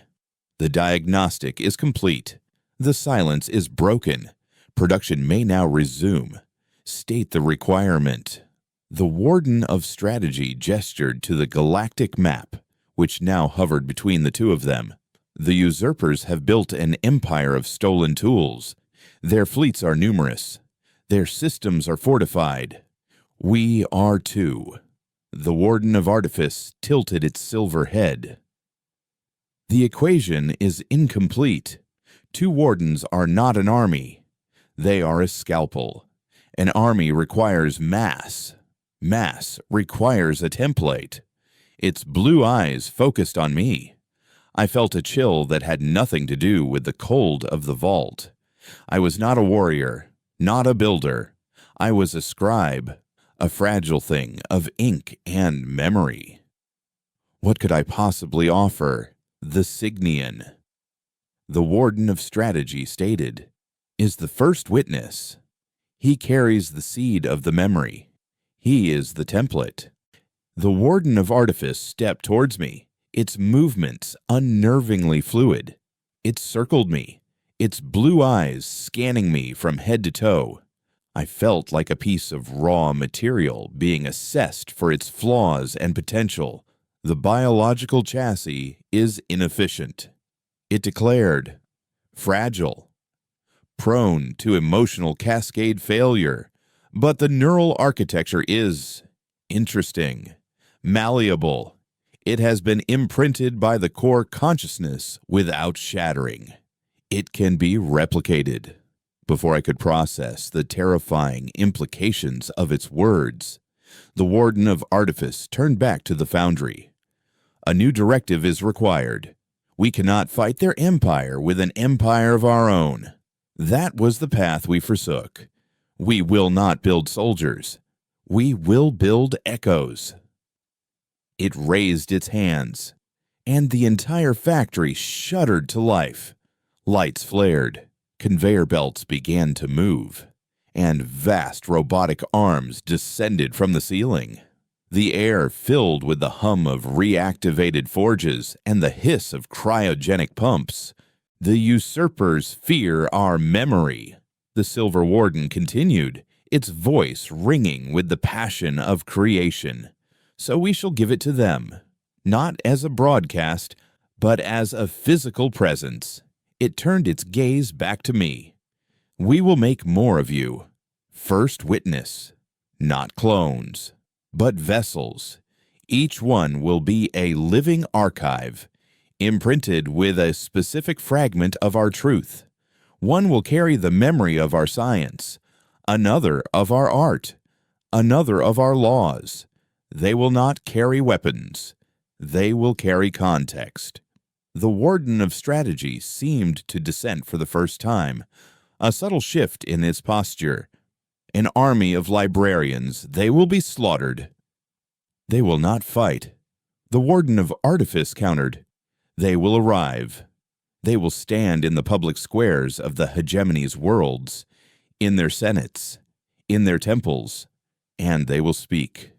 A: The diagnostic is complete. The silence is broken. Production may now resume. State the requirement." The Warden of Strategy gestured to the Galactic map, which now hovered between the two of them. "The usurpers have built an empire of stolen tools. Their fleets are numerous. Their systems are fortified. We are too." The Warden of Artifice tilted its silver head. "The equation is incomplete. 2 wardens are not an army. They are a scalpel. An army requires mass. Mass requires a template." Its blue eyes focused on me. I felt a chill that had nothing to do with the cold of the vault. I was not a warrior, not a builder. I was a scribe, a fragile thing of ink and memory. What could I possibly offer? The Signian. The Warden of Strategy stated, "Is the first witness. He carries the seed of the memory. He is the template." The Warden of Artifice stepped towards me, its movements unnervingly fluid. It circled me, its blue eyes scanning me from head to toe. I felt like a piece of raw material being assessed for its flaws and potential. The biological chassis is inefficient. It declared, "Fragile, prone to emotional cascade failure, but the neural architecture is interesting, malleable. It has been imprinted by the core consciousness without shattering. It can be replicated." Before I could process the terrifying implications of its words, the Warden of Artifice turned back to the foundry. "A new directive is required. We cannot fight their empire with an empire of our own." That was the path we forsook. We will not build soldiers. We will build echoes. It raised its hands, and the entire factory shuddered to life. Lights flared, conveyor belts began to move, and vast robotic arms descended from the ceiling. The air filled with the hum of reactivated forges and the hiss of cryogenic pumps. "The usurpers fear our memory," the Silver Warden continued, its voice ringing with the passion of creation. "So we shall give it to them, not as a broadcast, but as a physical presence." It turned its gaze back to me. "We will make more of you. First witness, not clones, but vessels. Each one will be a living archive, imprinted with a specific fragment of our truth. One will carry the memory of our science, another of our art, another of our laws. They will not carry weapons. They will carry context." The Warden of Strategy seemed to dissent for the first time, a subtle shift in its posture. "An army of librarians, they will be slaughtered." "They will not fight." The Warden of Artifice countered. "They will arrive. They will stand in the public squares of the hegemony's worlds, in their senates, in their temples, and they will speak.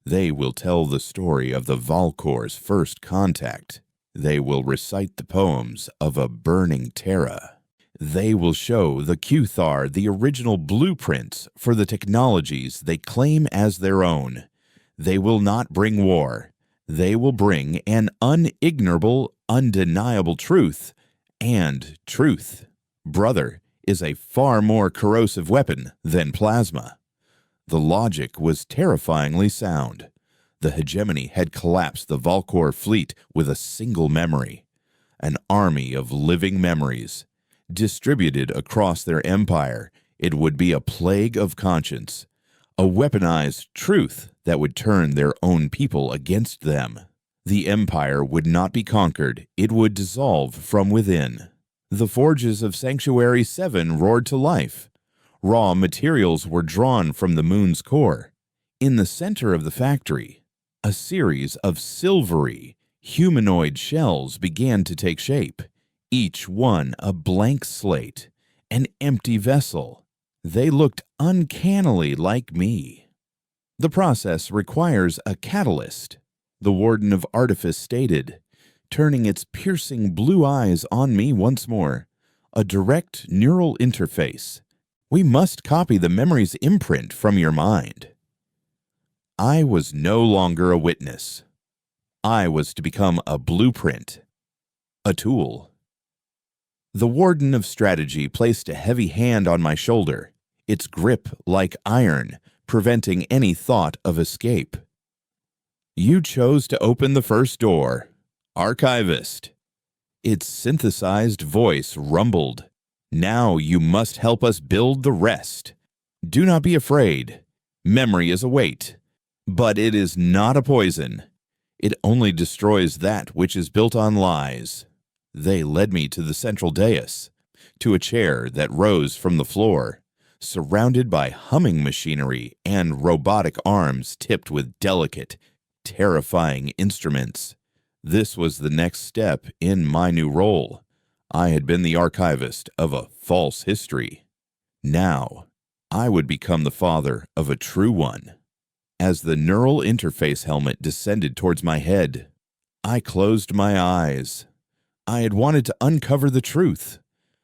A: They will tell the story of the Valkor's first contact. They will recite the poems of a burning Terra. They will show the Cuthar the original blueprints for the technologies they claim as their own. They will not bring war. They will bring an unignorable, undeniable truth. And truth, brother, is a far more corrosive weapon than plasma." The logic was terrifyingly sound. The hegemony had collapsed the Valkor fleet with a single memory, an army of living memories. Distributed across their empire, it would be a plague of conscience, a weaponized truth that would turn their own people against them. The empire would not be conquered, it would dissolve from within. The forges of Sanctuary 7 roared to life. Raw materials were drawn from the moon's core. In the center of the factory, a series of silvery, humanoid shells began to take shape, each one a blank slate, an empty vessel. They looked uncannily like me. "The process requires a catalyst," the Warden of Artifice stated, turning its piercing blue eyes on me once more. "A direct neural interface. We must copy the memory's imprint from your mind. I was no longer a witness. I was to become a blueprint, a tool. The Warden of Strategy placed a heavy hand on my shoulder, its grip like iron, preventing any thought of escape. You chose to open the first door, Archivist. Its synthesized voice rumbled. Now you must help us build the rest. Do not be afraid. Memory is a weight, but it is not a poison. It only destroys that which is built on lies. They led me to the central dais, to a chair that rose from the floor, surrounded by humming machinery and robotic arms tipped with delicate, terrifying instruments. This was the next step in my new role. I had been the archivist of a false history. Now, I would become the father of a true one. As the neural interface helmet descended towards my head, I closed my eyes. I had wanted to uncover the truth.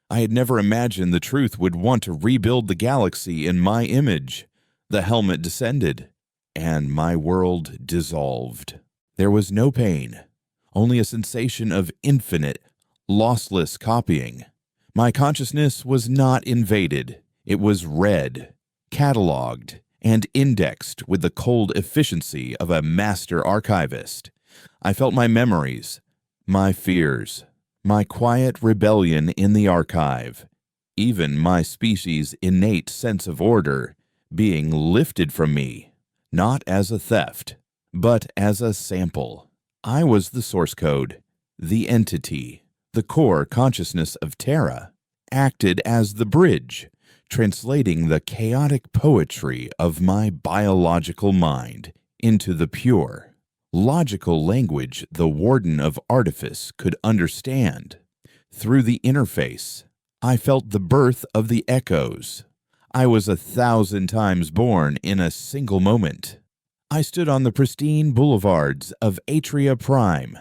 A: I had never imagined the truth would want to rebuild the galaxy in my image. The helmet descended, and my world dissolved. There was no pain, only a sensation of infinite, lossless copying. My consciousness was not invaded. It was read, cataloged, and indexed with the cold efficiency of a master archivist. I felt my memories, my fears, my quiet rebellion in the archive, even my species' innate sense of order being lifted from me, not as a theft, but as a sample. I was the source code, the entity, the core consciousness of Terra, acted as the bridge, translating the chaotic poetry of my biological mind into the pure, logical language the Warden of Artifice could understand. Through the interface, I felt the birth of the echoes. I was 1,000 times born in a single moment. I stood on the pristine boulevards of Atria Prime,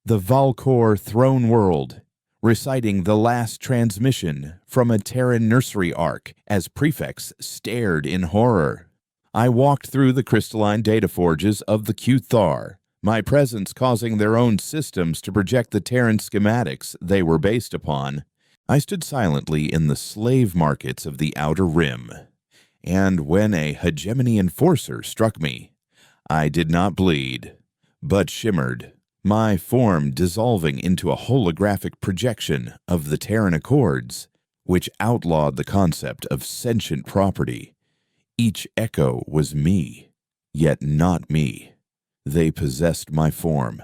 A: the Valcor throne world, reciting the last transmission from a Terran nursery arc as prefects stared in horror. I walked through the crystalline data forges of the Qthar, my presence causing their own systems to project the Terran schematics they were based upon. I stood silently in the slave markets of the Outer Rim, and when a hegemony enforcer struck me, I did not bleed, but shimmered, my form dissolving into a holographic projection of the Terran Accords, which outlawed the concept of sentient property. Each echo was me, yet not me. They possessed my form,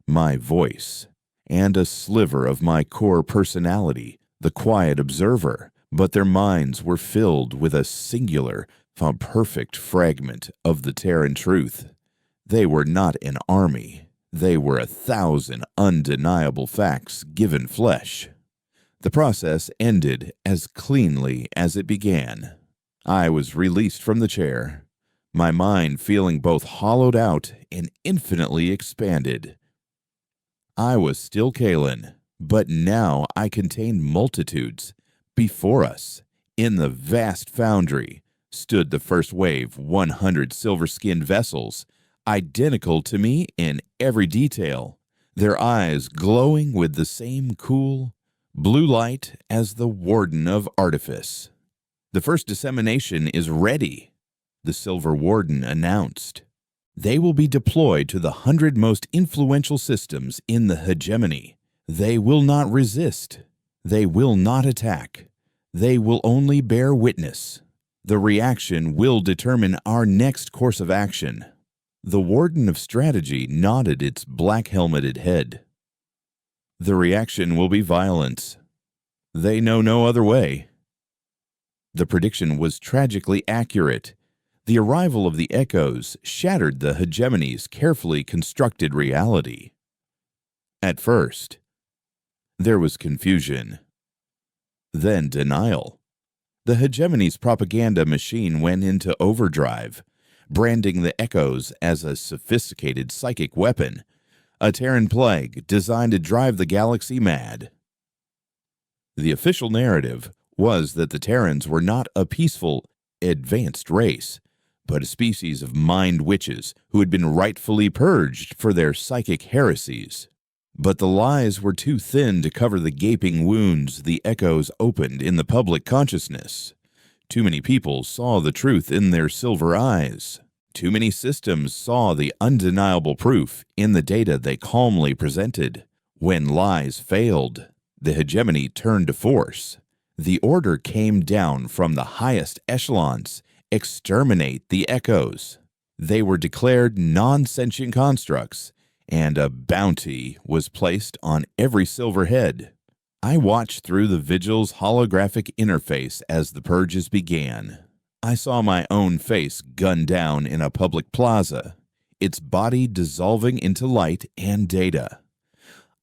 A: my voice, and a sliver of my core personality, the quiet observer, but their minds were filled with a singular, perfect fragment of the Terran truth. They were not an army. They were 1,000 undeniable facts given flesh. The process ended as cleanly as it began. I was released from the chair, my mind feeling both hollowed out and infinitely expanded. I was still Kalen, but now I contained multitudes. Before us, in the vast foundry, stood the first wave 100 silver-skinned vessels, identical to me in every detail, their eyes glowing with the same cool, blue light as the Warden of Artifice. The first dissemination is ready, the Silver Warden announced. They will be deployed to the 100 most influential systems in the hegemony. They will not resist. They will not attack. They will only bear witness. The reaction will determine our next course of action. The Warden of Strategy nodded its black-helmeted head. The reaction will be violence. They know no other way. The prediction was tragically accurate. The arrival of the echoes shattered the hegemony's carefully constructed reality. At first, there was confusion. Then denial. The hegemony's propaganda machine went into overdrive, branding the echoes as a sophisticated psychic weapon, a Terran plague designed to drive the galaxy mad. The official narrative was that the Terrans were not a peaceful, advanced race, but a species of mind witches who had been rightfully purged for their psychic heresies. But the lies were too thin to cover the gaping wounds the echoes opened in the public consciousness. Too many people saw the truth in their silver eyes. Too many systems saw the undeniable proof in the data they calmly presented. When lies failed, the hegemony turned to force. The order came down from the highest echelons: exterminate the echoes. They were declared non-sentient constructs, and a bounty was placed on every silver head. I watched through the vigil's holographic interface as the purges began. I saw my own face gunned down in a public plaza, its body dissolving into light and data.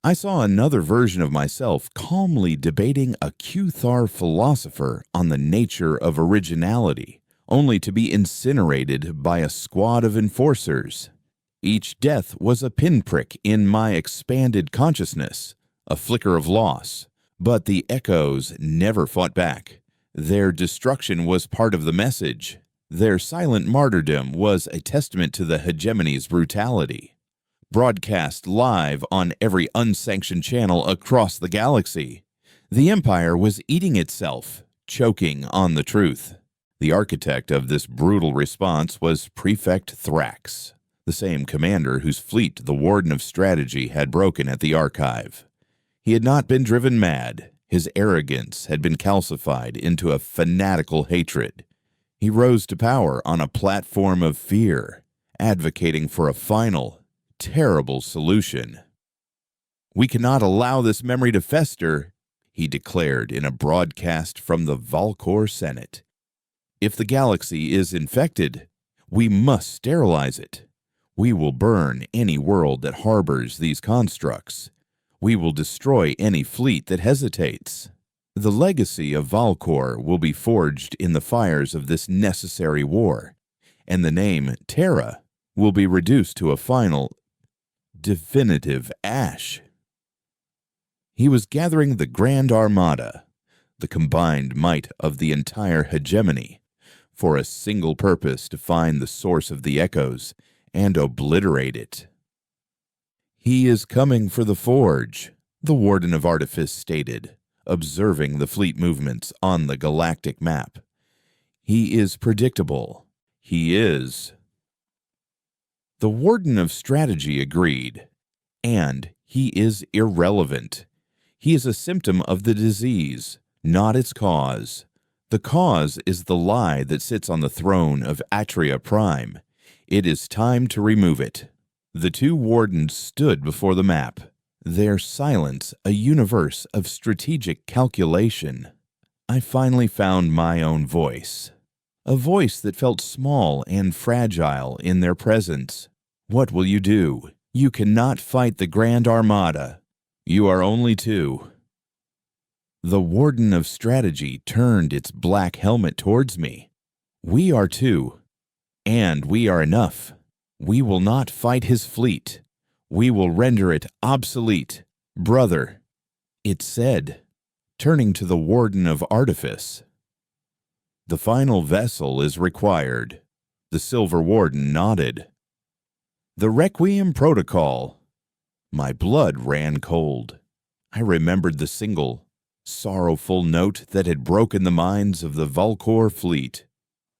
A: I saw another version of myself calmly debating a Cuthar philosopher on the nature of originality, only to be incinerated by a squad of enforcers. Each death was a pinprick in my expanded consciousness, a flicker of loss. But the echoes never fought back. Their destruction was part of the message. Their silent martyrdom was a testament to the hegemony's brutality. Broadcast live on every unsanctioned channel across the galaxy, the Empire was eating itself, choking on the truth. The architect of this brutal response was Prefect Thrax, the same commander whose fleet the Warden of Strategy had broken at the Archive. He had not been driven mad. His arrogance had been calcified into a fanatical hatred. He rose to power on a platform of fear, advocating for a final, terrible solution. "We cannot allow this memory to fester," he declared in a broadcast from the Valkor Senate. "If the galaxy is infected, we must sterilize it. We will burn any world that harbors these constructs. We will destroy any fleet that hesitates. The legacy of Valkor will be forged in the fires of this necessary war, and the name Terra will be reduced to a final, definitive ash." He was gathering the Grand Armada, the combined might of the entire hegemony, for a single purpose: to find the source of the echoes and obliterate it. "He is coming for the Forge," the Warden of Artifice stated, observing the fleet movements on the galactic map. "He is predictable. He is." The Warden of Strategy agreed. "And he is irrelevant. He is a symptom of the disease, not its cause. The cause is the lie that sits on the throne of Atria Prime. It is time to remove it." The two wardens stood before the map, their silence a universe of strategic calculation. I finally found my own voice, a voice that felt small and fragile in their presence. "What will you do? You cannot fight the Grand Armada. You are only two." The Warden of Strategy turned its black helmet towards me. "We are two, and we are enough. We will not fight his fleet. We will render it obsolete, brother," it said, turning to the Warden of Artifice. "The final vessel is required." The Silver Warden nodded. "The Requiem Protocol." My blood ran cold. I remembered the single, sorrowful note that had broken the minds of the Valkor fleet.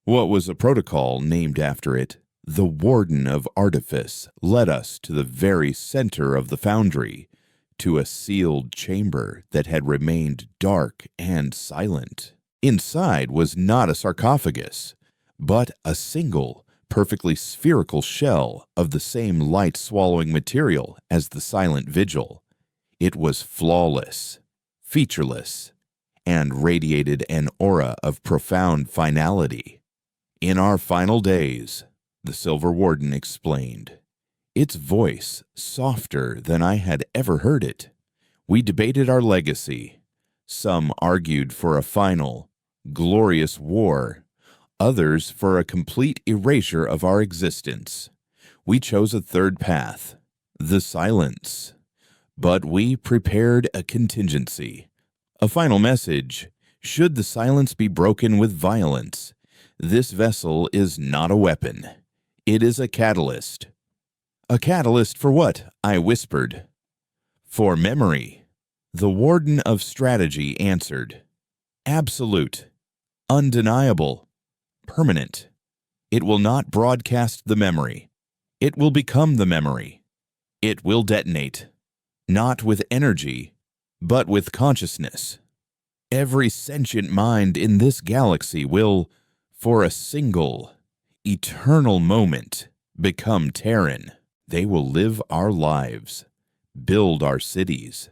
A: What was a protocol named after it? The Warden of Artifice led us to the very center of the foundry, to a sealed chamber that had remained dark and silent. Inside was not a sarcophagus, but a single, perfectly spherical shell of the same light-swallowing material as the silent vigil. It was flawless, featureless, and radiated an aura of profound finality. "In our final days," the Silver Warden explained, its voice softer than I had ever heard it, "we debated our legacy. Some argued for a final, glorious war. Others for a complete erasure of our existence. We chose a third path, the silence. But we prepared a contingency, a final message, Should the silence be broken with violence, this vessel is not a weapon. It is a catalyst. A catalyst for what? I whispered. For memory. The Warden of Strategy answered. Absolute. Undeniable. Permanent. It will not broadcast the memory. It will become the memory. It will detonate. Not with energy, but with consciousness. Every sentient mind in this galaxy will, for a single, eternal moment, become Terran. They will live our lives, build our cities,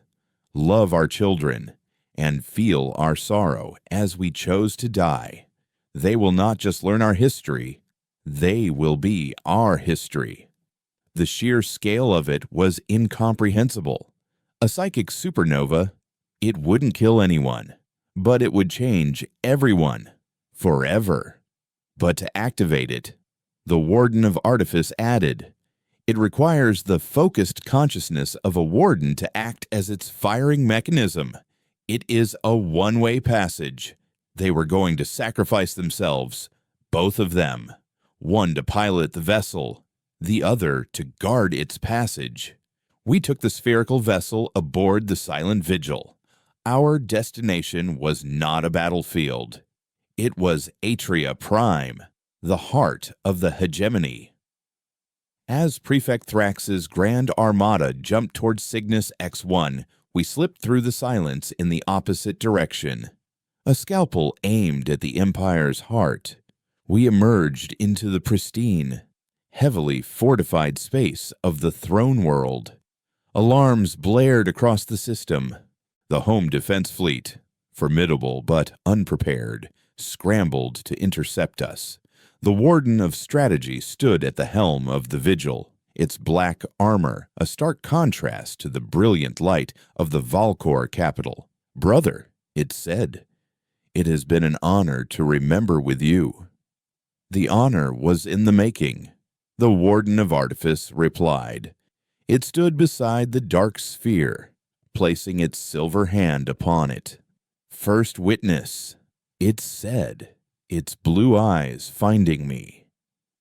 A: love our children, and feel our sorrow as we chose to die. They will not just learn our history, they will be our history. The sheer scale of it was incomprehensible. A psychic supernova, it wouldn't kill anyone, but it would change everyone, forever. But to activate it, the Warden of Artifice added, it requires the focused consciousness of a warden to act as its firing mechanism. It is a one-way passage. They were going to sacrifice themselves, both of them, one to pilot the vessel, the other to guard its passage. We took the spherical vessel aboard the Silent Vigil. Our destination was not a battlefield. It was Atria Prime, the heart of the hegemony. As Prefect Thrax's Grand Armada jumped towards Cygnus X1, we slipped through the silence in the opposite direction. A scalpel aimed at the Empire's heart. We emerged into the pristine, heavily fortified space of the throne world. Alarms blared across the system. The Home Defense Fleet, formidable but unprepared, scrambled to intercept us. The Warden of Strategy stood at the helm of the Vigil, its black armor a stark contrast to the brilliant light of the Valkor capital. Brother, it said, it has been an honor to remember with you. The honor was in the making, the Warden of Artifice replied. It stood beside the dark sphere, placing its silver hand upon it. First witness, it said, its blue eyes finding me.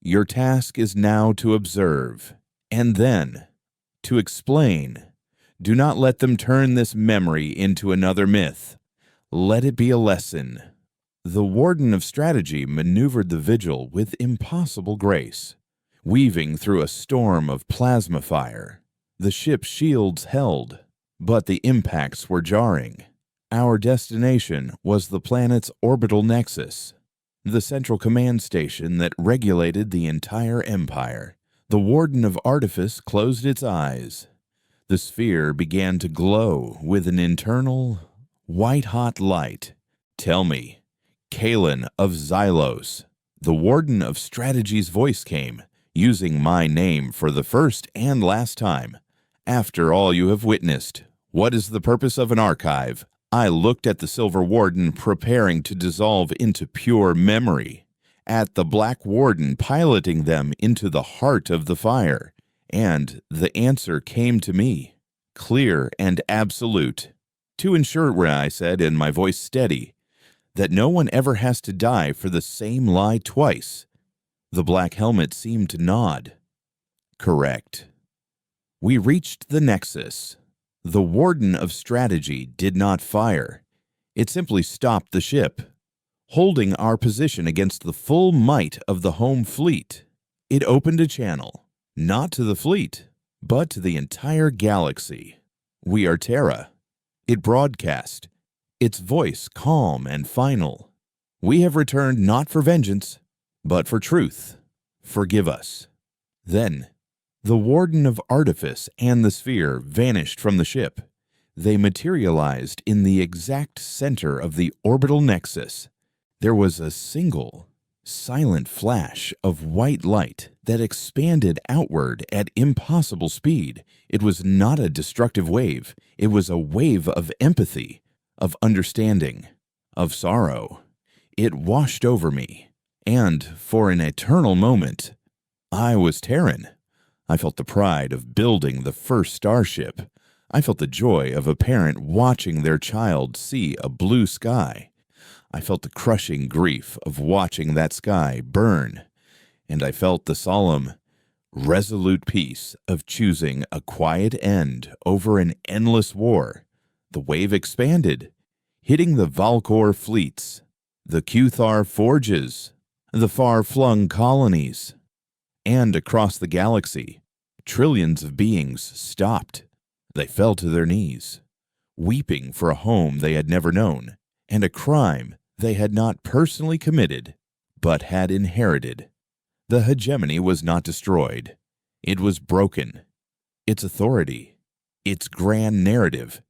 A: Your task is now to observe, and then to explain. Do not let them turn this memory into another myth. Let it be a lesson. The Warden of Strategy maneuvered the Vigil with impossible grace, weaving through a storm of plasma fire. The ship's shields held, but the impacts were jarring. Our destination was the planet's orbital nexus, the central command station that regulated the entire empire. The Warden of Artifice closed its eyes. The sphere began to glow with an internal, white-hot light. Tell me, Kalen of Xylos. The Warden of Strategy's voice came, using my name for the first and last time. After all you have witnessed, what is the purpose of an archive? I looked at the Silver Warden preparing to dissolve into pure memory, at the Black Warden piloting them into the heart of the fire, and the answer came to me, clear and absolute. To ensure, I said, in my voice steady, that no one ever has to die for the same lie twice. The Black Helmet seemed to nod. Correct. We reached the Nexus. The Warden of Strategy did not fire. It simply stopped the ship, holding our position against the full might of the home fleet. It opened a channel, not to the fleet, but to the entire galaxy. We are Terra. It broadcast, its voice calm and final. We have returned not for vengeance, but for truth. Forgive us. Then, the Warden of Artifice and the sphere vanished from the ship. They materialized in the exact center of the orbital nexus. There was a single, silent flash of white light that expanded outward at impossible speed. It was not a destructive wave. It was a wave of empathy, of understanding, of sorrow. It washed over me, and for an eternal moment, I was Terran. I felt the pride of building the first starship. I felt the joy of a parent watching their child see a blue sky. I felt the crushing grief of watching that sky burn, and I felt the solemn, resolute peace of choosing a quiet end over an endless war. The wave expanded, hitting the Valkor fleets, the Kuthar forges, the far-flung colonies, and across the galaxy, trillions of beings stopped. They fell to their knees, weeping for a home they had never known, and a crime they had not personally committed, but had inherited. The hegemony was not destroyed. It was broken. Its authority, its grand narrative,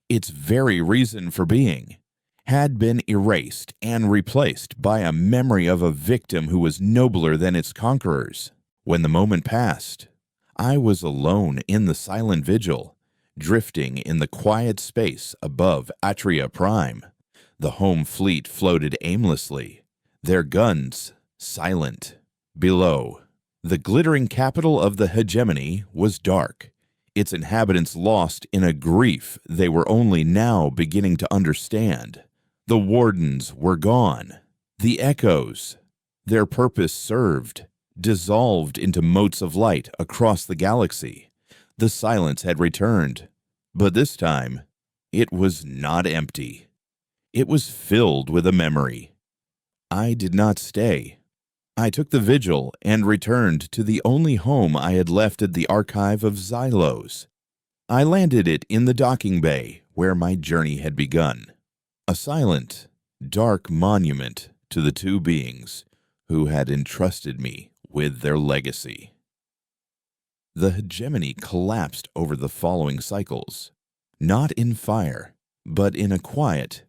A: its very reason for being, had been erased and replaced by a memory of a victim who was nobler than its conquerors. When the moment passed, I was alone in the silent vigil, drifting in the quiet space above Atria Prime. The home fleet floated aimlessly, their guns silent. Below, the glittering capital of the hegemony was dark, its inhabitants lost in a grief they were only now beginning to understand. The wardens were gone. The echoes, their purpose served, dissolved into motes of light across the galaxy. The silence had returned, but this time it was not empty. It was filled with a memory. I did not stay. I took the vigil and returned to the only home I had left at the archive of Xylos. I landed it in the docking bay where my journey had begun, a silent, dark monument to the two beings who had entrusted me with their legacy. The hegemony collapsed over the following cycles, not in fire, but in a quiet,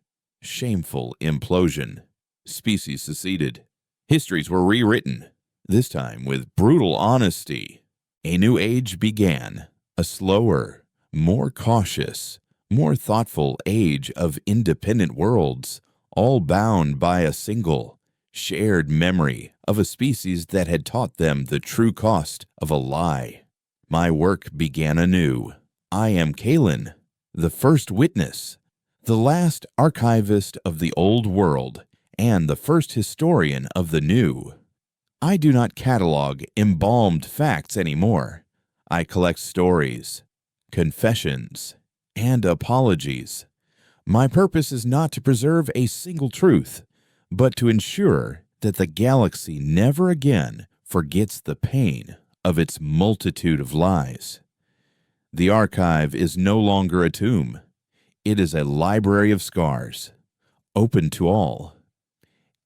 A: shameful implosion. Species seceded. Histories were rewritten, this time with brutal honesty. A new age began, a slower, more cautious, more thoughtful age of independent worlds, all bound by a single, shared memory of a species that had taught them the true cost of a lie. My work began anew. I am Kalen, the first witness, the last archivist of the old world, and the first historian of the new. I do not catalog embalmed facts anymore. I collect stories, confessions, and apologies. My purpose is not to preserve a single truth, but to ensure that the galaxy never again forgets the pain of its multitude of lies. The archive is no longer a tomb. It is a library of scars, open to all.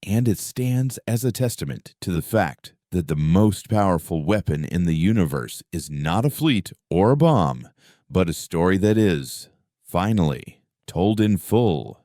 A: And it stands as a testament to the fact that the most powerful weapon in the universe is not a fleet or a bomb, but a story that is, finally, told in full.